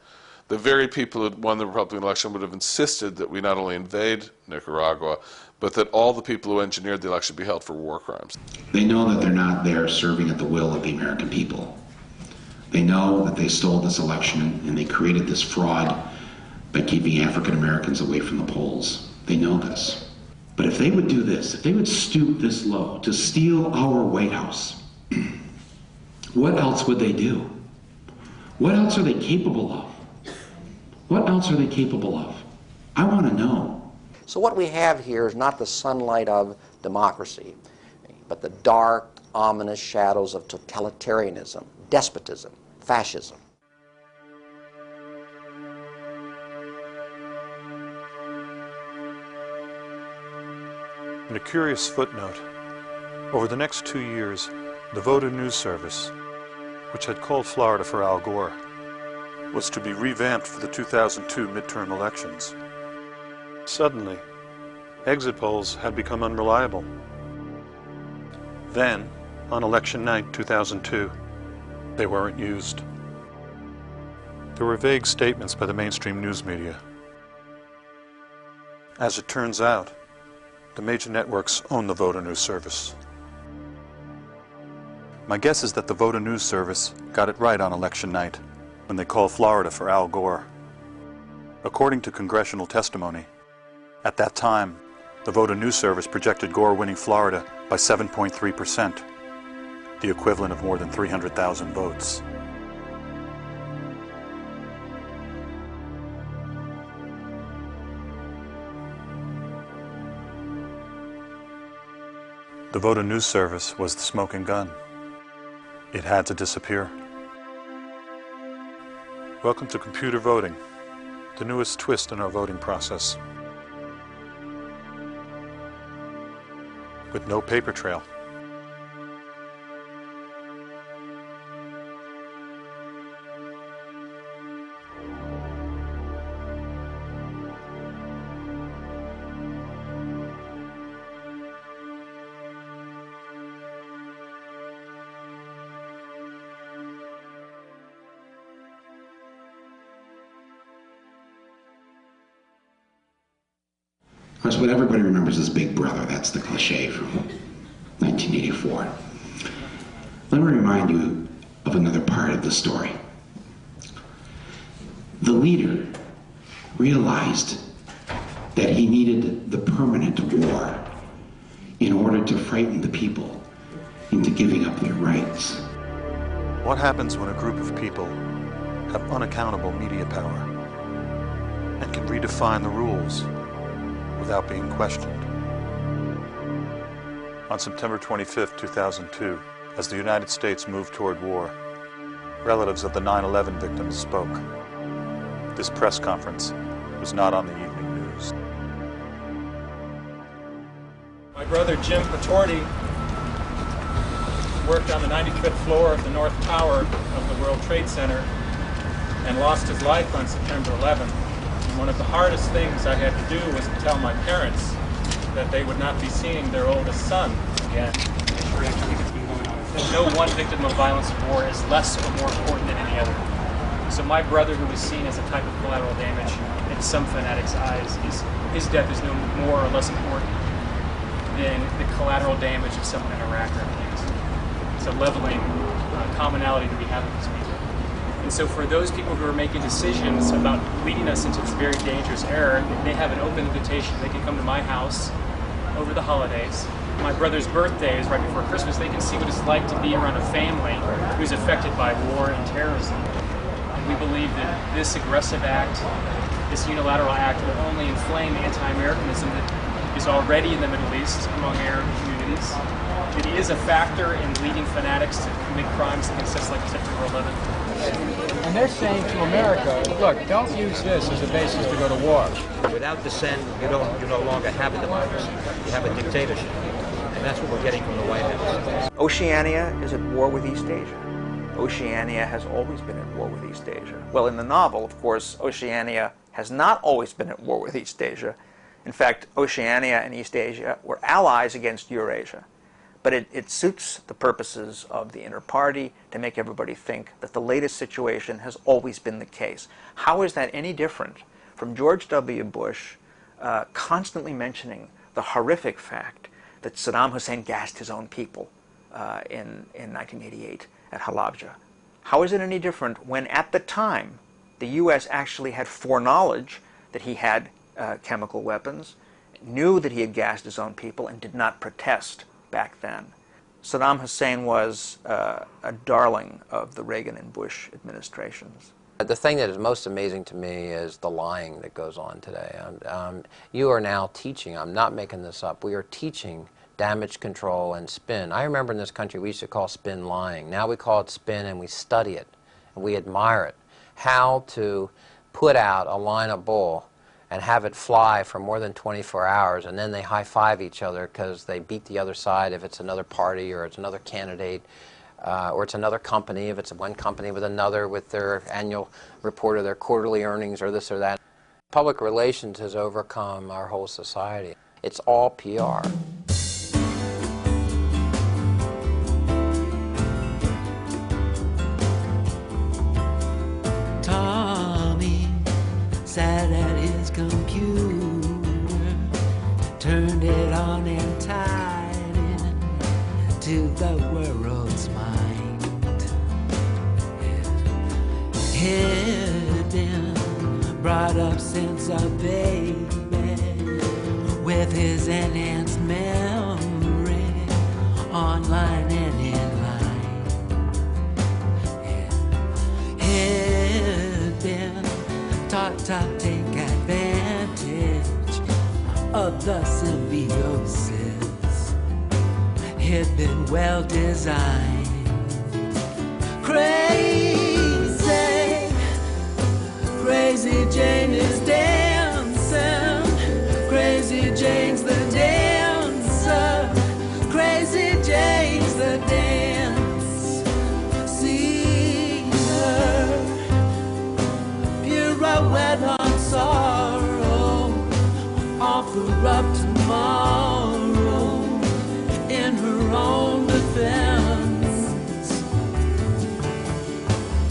the very people who had won the Republican election would have insisted that we not only invade Nicaragua, but that all the people who engineered the election be held for war crimes. They know that they're not there serving at the will of the American people. They know that they stole this election and they created this fraud by keeping African Americans away from the polls. They know this. But if they would do this, if they would stoop this low to steal our White House, what else would they do? What else are they capable of? What else are they capable of? I want to know. So what we have here is not the sunlight of democracy, but the dark, ominous shadows of totalitarianism, despotism, fascism. In a curious footnote, over the next 2 years, the Voter News Service, which had called Florida for Al Gore, was to be revamped for the 2002 midterm elections. Suddenly, exit polls had become unreliable. Then, on election night 2002, they weren't used. There were vague statements by the mainstream news media. As it turns out, the major networks own the Voter News Service. My guess is that the Voter News Service got it right on election night when they called Florida for Al Gore. According to congressional testimony, at that time, the Voter News Service projected Gore winning Florida by 7.3%, the equivalent of more than 300,000 votes. The Voter News Service was the smoking gun. It had to disappear. Welcome to computer voting, the newest twist in our voting process. With no paper trail. Of course, what everybody remembers is Big Brother. That's the cliche from 1984. Let me remind you of another part of the story. The leader realized that he needed the permanent war in order to frighten the people into giving up their rights. What happens when a group of people have unaccountable media power and can redefine the rules without being questioned? On September 25, 2002, as the United States moved toward war, relatives of the 9/11 victims spoke. This press conference was not on the evening news. My brother Jim Patorti worked on the 95th floor of the North Tower of the World Trade Center and lost his life on September 11th. And one of the hardest things I had to do was to tell my parents that they would not be seeing their oldest son again. No one victim of violence of war is less or more important than any other. So my brother, who was seen as a type of collateral damage in some fanatics' eyes, his death is no more or less important than the collateral damage of someone in Iraq or Afghanistan. It's a leveling commonality that we have with these people. And so for those people who are making decisions about leading us into this very dangerous era, they have an open invitation. They can come to my house over the holidays. My brother's birthday is right before Christmas. They can see what it's like to be around a family who's affected by war and terrorism. And we believe that this aggressive act, this unilateral act, will only inflame anti-Americanism that is already in the Middle East among Arab communities. It is a factor in leading fanatics to commit crimes against us like September 11th. And they're saying to America, look, don't use this as a basis to go to war. Without dissent, you no longer have a democracy. You have a dictatorship. And that's what we're getting from the White House. Oceania is at war with East Asia. Oceania has always been at war with East Asia. Well, in the novel, of course, Oceania has not always been at war with East Asia. In fact, Oceania and East Asia were allies against Eurasia. But it suits the purposes of the inter-party to make everybody think that the latest situation has always been the case. How is that any different from George W. Bush constantly mentioning the horrific fact that Saddam Hussein gassed his own people in 1988 at Halabja? How is it any different when at the time the U.S. actually had foreknowledge that he had chemical weapons, knew that he had gassed his own people, and did not protest back then? Saddam Hussein was a darling of the Reagan and Bush administrations. The thing that is most amazing to me is the lying that goes on today. You are now teaching, I'm not making this up, we are teaching damage control and spin. I remember in this country we used to call spin lying. Now we call it spin and we study it and we admire it. How to put out a line of bull and have it fly for more than 24 hours, and then they high-five each other because they beat the other side if it's another party or it's another candidate or it's another company, if it's one company with another with their annual report of their quarterly earnings or this or that. Public relations has overcome our whole society. It's all PR. Sat at his computer, turned it on and tied in to the world's mind. Hidden, brought up since a baby, with his enhanced memory, online and in line. Hidden, taught to take advantage of the symbiosis. Had been well designed. Crazy, crazy Jane is dancing. Crazy Jane's the dancer. Crazy Jane's the dance. See her. Wet on sorrow, offer up tomorrow in her own defense.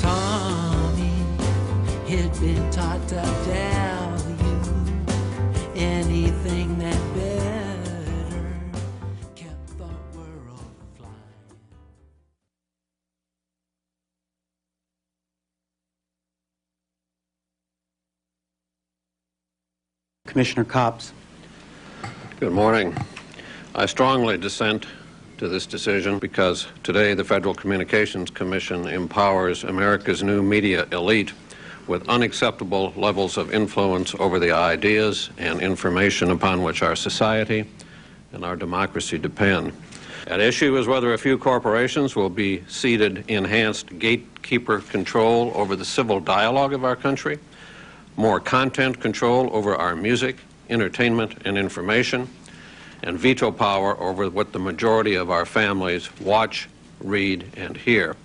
Tommy had been taught to value anything that better kept the world flying. Commissioner Copps. Good morning. I strongly dissent to this decision because today the Federal Communications Commission empowers America's new media elite with unacceptable levels of influence over the ideas and information upon which our society and our democracy depend. At issue is whether a few corporations will be ceded enhanced gatekeeper control over the civil dialogue of our country, more content control over our music, entertainment, and information, and veto power over what the majority of our families watch, read, and hear.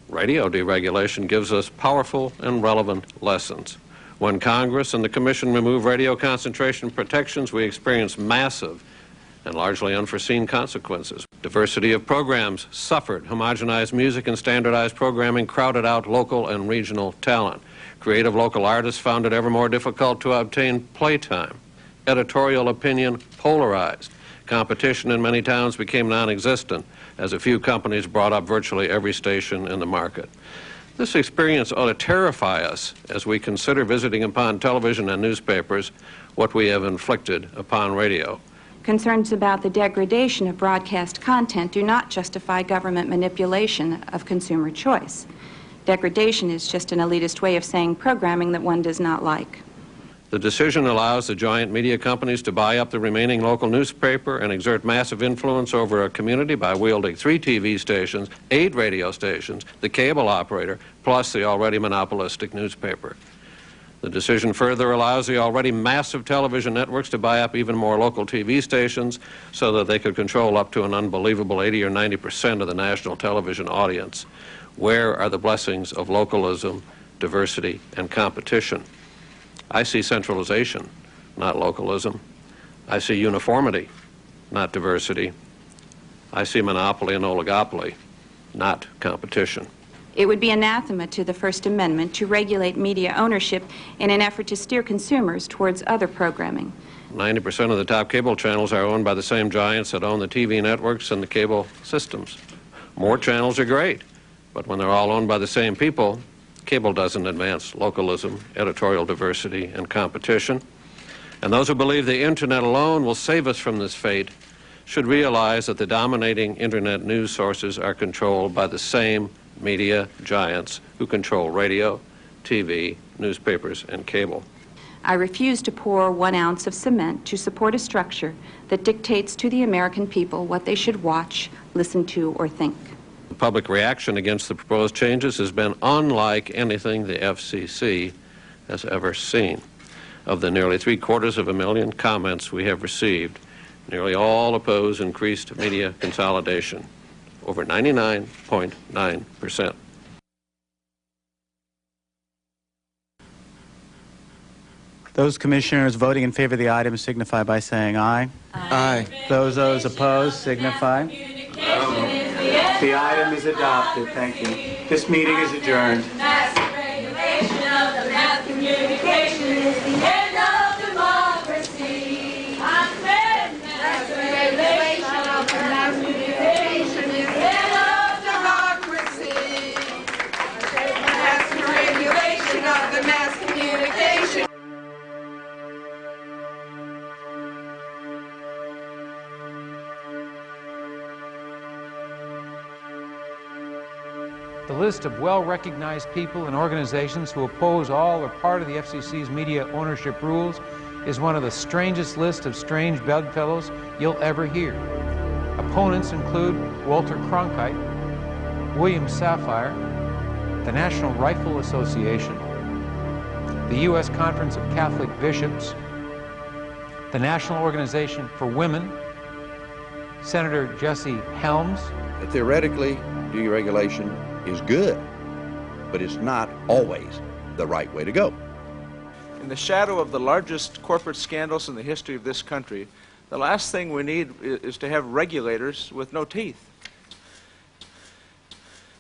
Radio deregulation gives us powerful and relevant lessons. When Congress and the Commission remove radio concentration protections, we experience massive and largely unforeseen consequences. Diversity of programs suffered. Homogenized music and standardized programming crowded out local and regional talent. Creative local artists found it ever more difficult to obtain playtime. Editorial opinion polarized. Competition in many towns became non-existent as a few companies brought up virtually every station in the market. This experience ought to terrify us as we consider visiting upon television and newspapers what we have inflicted upon radio. Concerns about the degradation of broadcast content do not justify government manipulation of consumer choice. Degradation is just an elitist way of saying programming that one does not like. The decision allows the giant media companies to buy up the remaining local newspaper and exert massive influence over a community by wielding 3 TV stations, 8 radio stations, the cable operator, plus the already monopolistic newspaper. The decision further allows the already massive television networks to buy up even more local TV stations so that they could control up to an unbelievable 80 or 90% of the national television audience. Where are the blessings of localism, diversity, and competition? I see centralization, not localism. I see uniformity, not diversity. I see monopoly and oligopoly, not competition. It would be anathema to the First Amendment to regulate media ownership in an effort to steer consumers towards other programming. 90% of the top cable channels are owned by the same giants that own the TV networks and the cable systems. More channels are great, but when they're all owned by the same people, cable doesn't advance localism, editorial diversity, and competition. And those who believe the internet alone will save us from this fate should realize that the dominating internet news sources are controlled by the same media giants who control radio, TV, newspapers, and cable. I refuse to pour 1 ounce of cement to support a structure that dictates to the American people what they should watch, listen to, or think. The public reaction against the proposed changes has been unlike anything the FCC has ever seen. Of the nearly 750,000 comments we have received, nearly all oppose increased media consolidation, over 99.9%. Those commissioners voting in favor of the item signify by saying aye. Aye. Those opposed signify. The item is adopted. Thank you. This meeting is adjourned. Massive regulation of the mass communication is the end of democracy. I said mass regulation of the mass communication is the end of democracy. I said mass regulation of the mass communication. The list of well-recognized people and organizations who oppose all or part of the FCC's media ownership rules is one of the strangest lists of strange bedfellows you'll ever hear. Opponents include Walter Cronkite, William Safire, the National Rifle Association, the U.S. Conference of Catholic Bishops, the National Organization for Women, Senator Jesse Helms. Theoretically, deregulation is good, but it's not always the right way to go. In the shadow of the largest corporate scandals in the history of this country, the last thing we need is to have regulators with no teeth.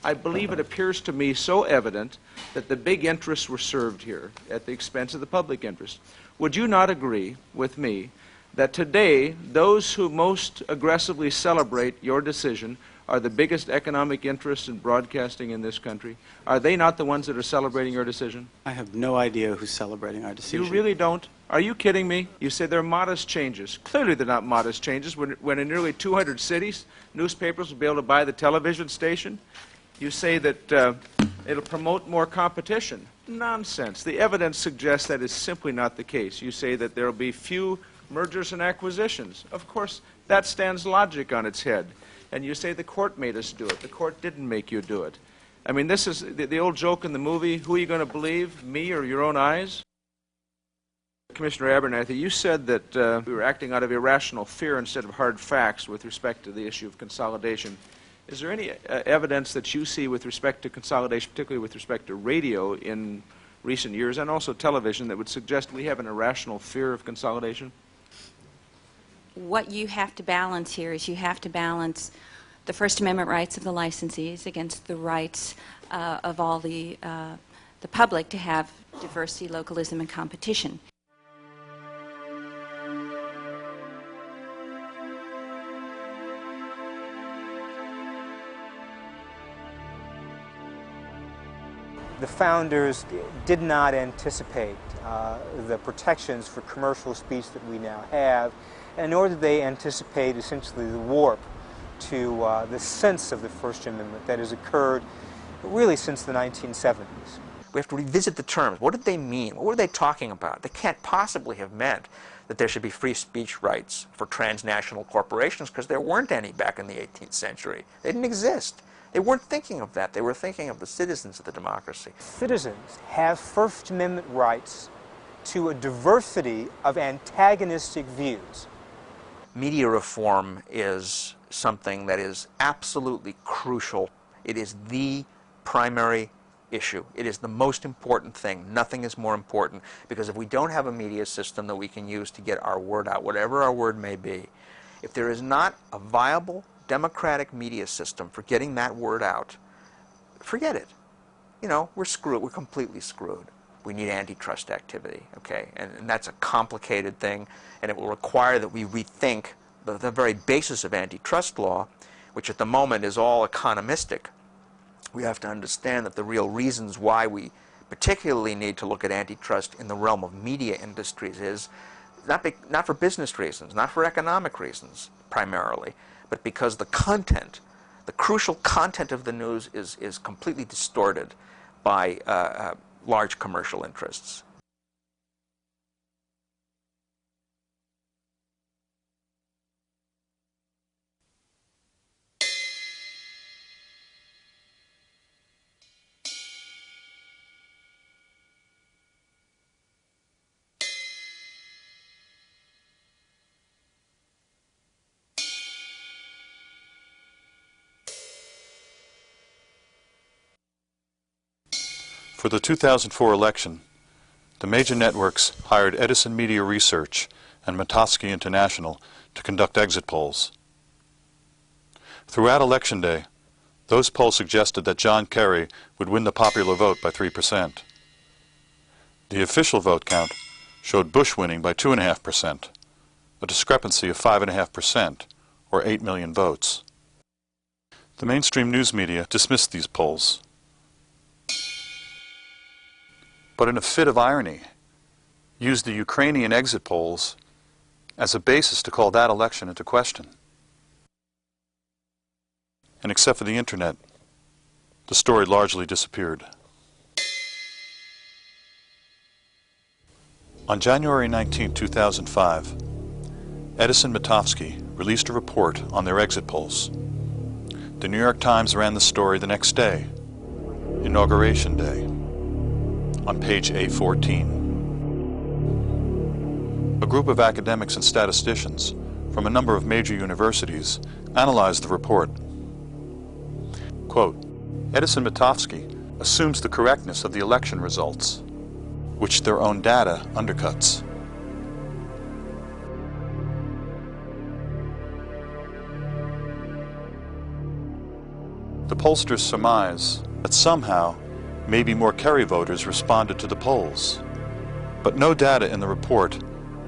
I believe it appears to me so evident that the big interests were served here at the expense of the public interest. Would you not agree with me that today those who most aggressively celebrate your decision are the biggest economic interests in broadcasting in this country? Are they not the ones that are celebrating your decision? I have no idea who's celebrating our decision. You really don't? Are you kidding me? You say they're modest changes. Clearly they're not modest changes when in nearly 200 cities, newspapers will be able to buy the television station. You say that it'll promote more competition. Nonsense. The evidence suggests that is simply not the case. You say that there will be few mergers and acquisitions. Of course, that stands logic on its head. And you say the court made us do it. The court didn't make you do it. I mean, this is the old joke in the movie, who are you going to believe, me or your own eyes? Commissioner Abernathy, you said that we were acting out of irrational fear instead of hard facts with respect to the issue of consolidation. Is there any evidence that you see with respect to consolidation, particularly with respect to radio in recent years, and also television, that would suggest we have an irrational fear of consolidation? What you have to balance here is you have to balance the First Amendment rights of the licensees against the rights of all the public to have diversity, localism, and competition. The founders did not anticipate the protections for commercial speech that we now have, and nor did they anticipate essentially the warp to the sense of the First Amendment that has occurred really since the 1970s. We have to revisit the terms. What did they mean? What were they talking about? They can't possibly have meant that there should be free speech rights for transnational corporations, because there weren't any back in the 18th century. They didn't exist. They weren't thinking of that. They were thinking of the citizens of the democracy. Citizens have First Amendment rights to a diversity of antagonistic views. Media reform is something that is absolutely crucial. It is the primary issue. It is the most important thing. Nothing is more important, because if we don't have a media system that we can use to get our word out, whatever our word may be, if there is not a viable democratic media system for getting that word out, forget it. You know, we're screwed. We're completely screwed. We need antitrust activity, okay? And that's a complicated thing, and it will require that we rethink the very basis of antitrust law, which at the moment is all economistic. We have to understand that the real reasons why we particularly need to look at antitrust in the realm of media industries is not for business reasons, not for economic reasons primarily, but because the content, the crucial content of the news is completely distorted by large commercial interests. For the 2004 election, the major networks hired Edison Media Research and Mitofsky International to conduct exit polls. Throughout Election Day, those polls suggested that John Kerry would win the popular vote by 3%. The official vote count showed Bush winning by 2.5%, a discrepancy of 5.5%, or 8 million votes. The mainstream news media dismissed these polls, but in a fit of irony, used the Ukrainian exit polls as a basis to call that election into question. And except for the internet, the story largely disappeared. On January 19, 2005, Edison Mitofsky released a report on their exit polls. The New York Times ran the story the next day, Inauguration Day, on page A14. A group of academics and statisticians from a number of major universities analyzed the report. Quote, Edison Mitofsky assumes the correctness of the election results, which their own data undercuts. The pollsters surmise that somehow maybe more Kerry voters responded to the polls, but no data in the report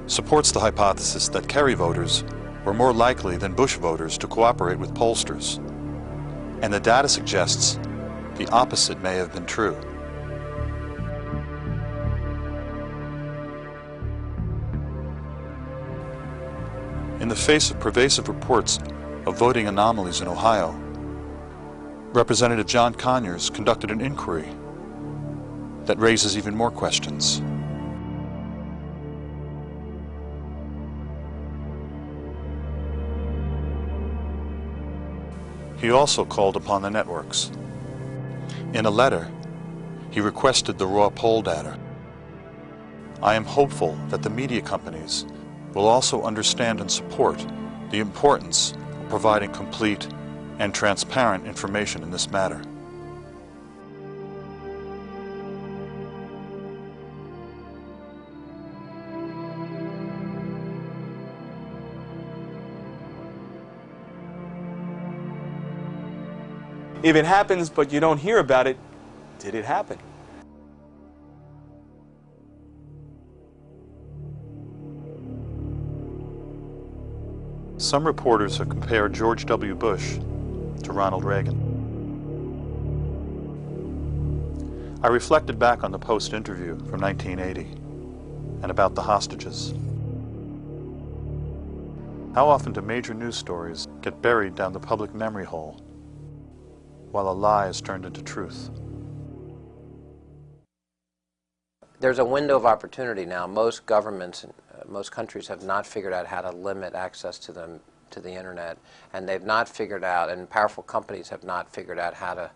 supports the hypothesis that Kerry voters were more likely than Bush voters to cooperate with pollsters, and the data suggests the opposite may have been true. In the face of pervasive reports of voting anomalies in Ohio, Representative John Conyers conducted an inquiry that raises even more questions. He also called upon the networks. In a letter, he requested the raw poll data. I am hopeful that the media companies will also understand and support the importance of providing complete and transparent information in this matter. If it happens but you don't hear about it, did it happen? Some reporters have compared George W. Bush to Ronald Reagan. I reflected back on the Post interview from 1980 and about the hostages. How often do major news stories get buried down the public memory hole while a lie is turned into truth? There's a window of opportunity now. Most governments, most countries have not figured out how to limit access to the internet, and they've not figured out, and powerful companies have not figured out how to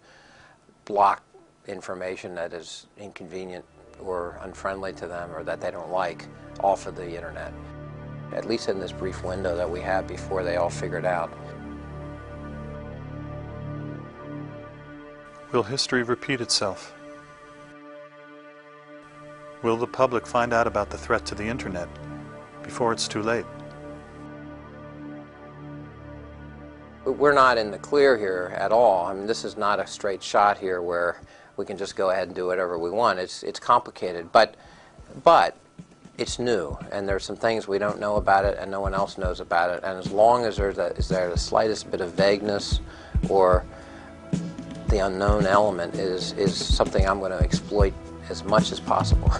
block information that is inconvenient or unfriendly to them or that they don't like off of the internet, at least in this brief window that we have before they all figure it out. Will history repeat itself? Will the public find out about the threat to the internet before it's too late? We're not in the clear here at all. I mean, this is not a straight shot here where we can just go ahead and do whatever we want. It's complicated, but it's new, and there's some things we don't know about it and no one else knows about it. And as long as there's the slightest bit of vagueness or the unknown element is something I'm going to exploit as much as possible.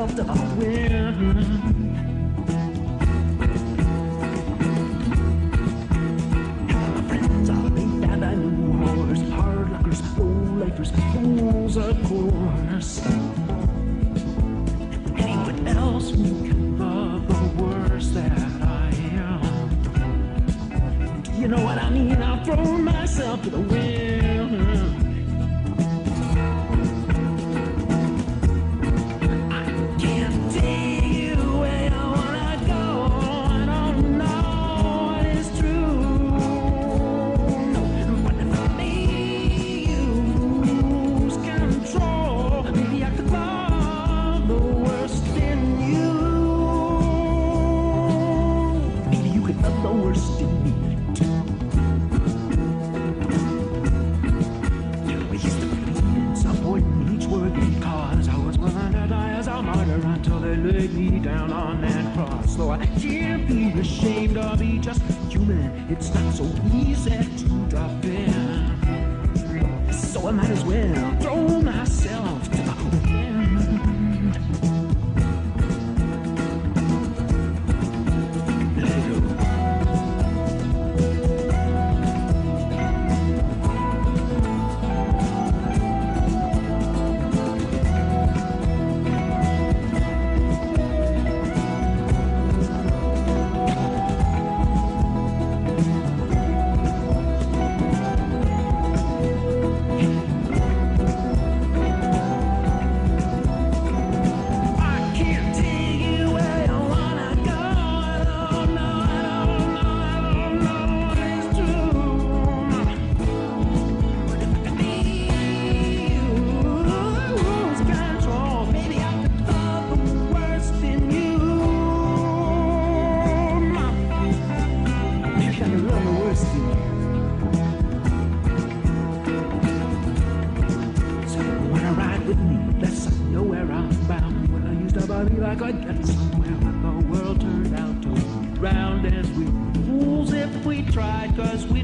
To the wind. My friends are made that I knew horse, hard luckers, low-lifers, fools of course. Anyone else who can love the worst that I am. Do you know what I mean? I'll throw myself to the wind. It's not so easy to defend, so I might as well throw myself to the wind. Let it go. Somewhere the world turned out to be round as we fools if we tried, 'cause we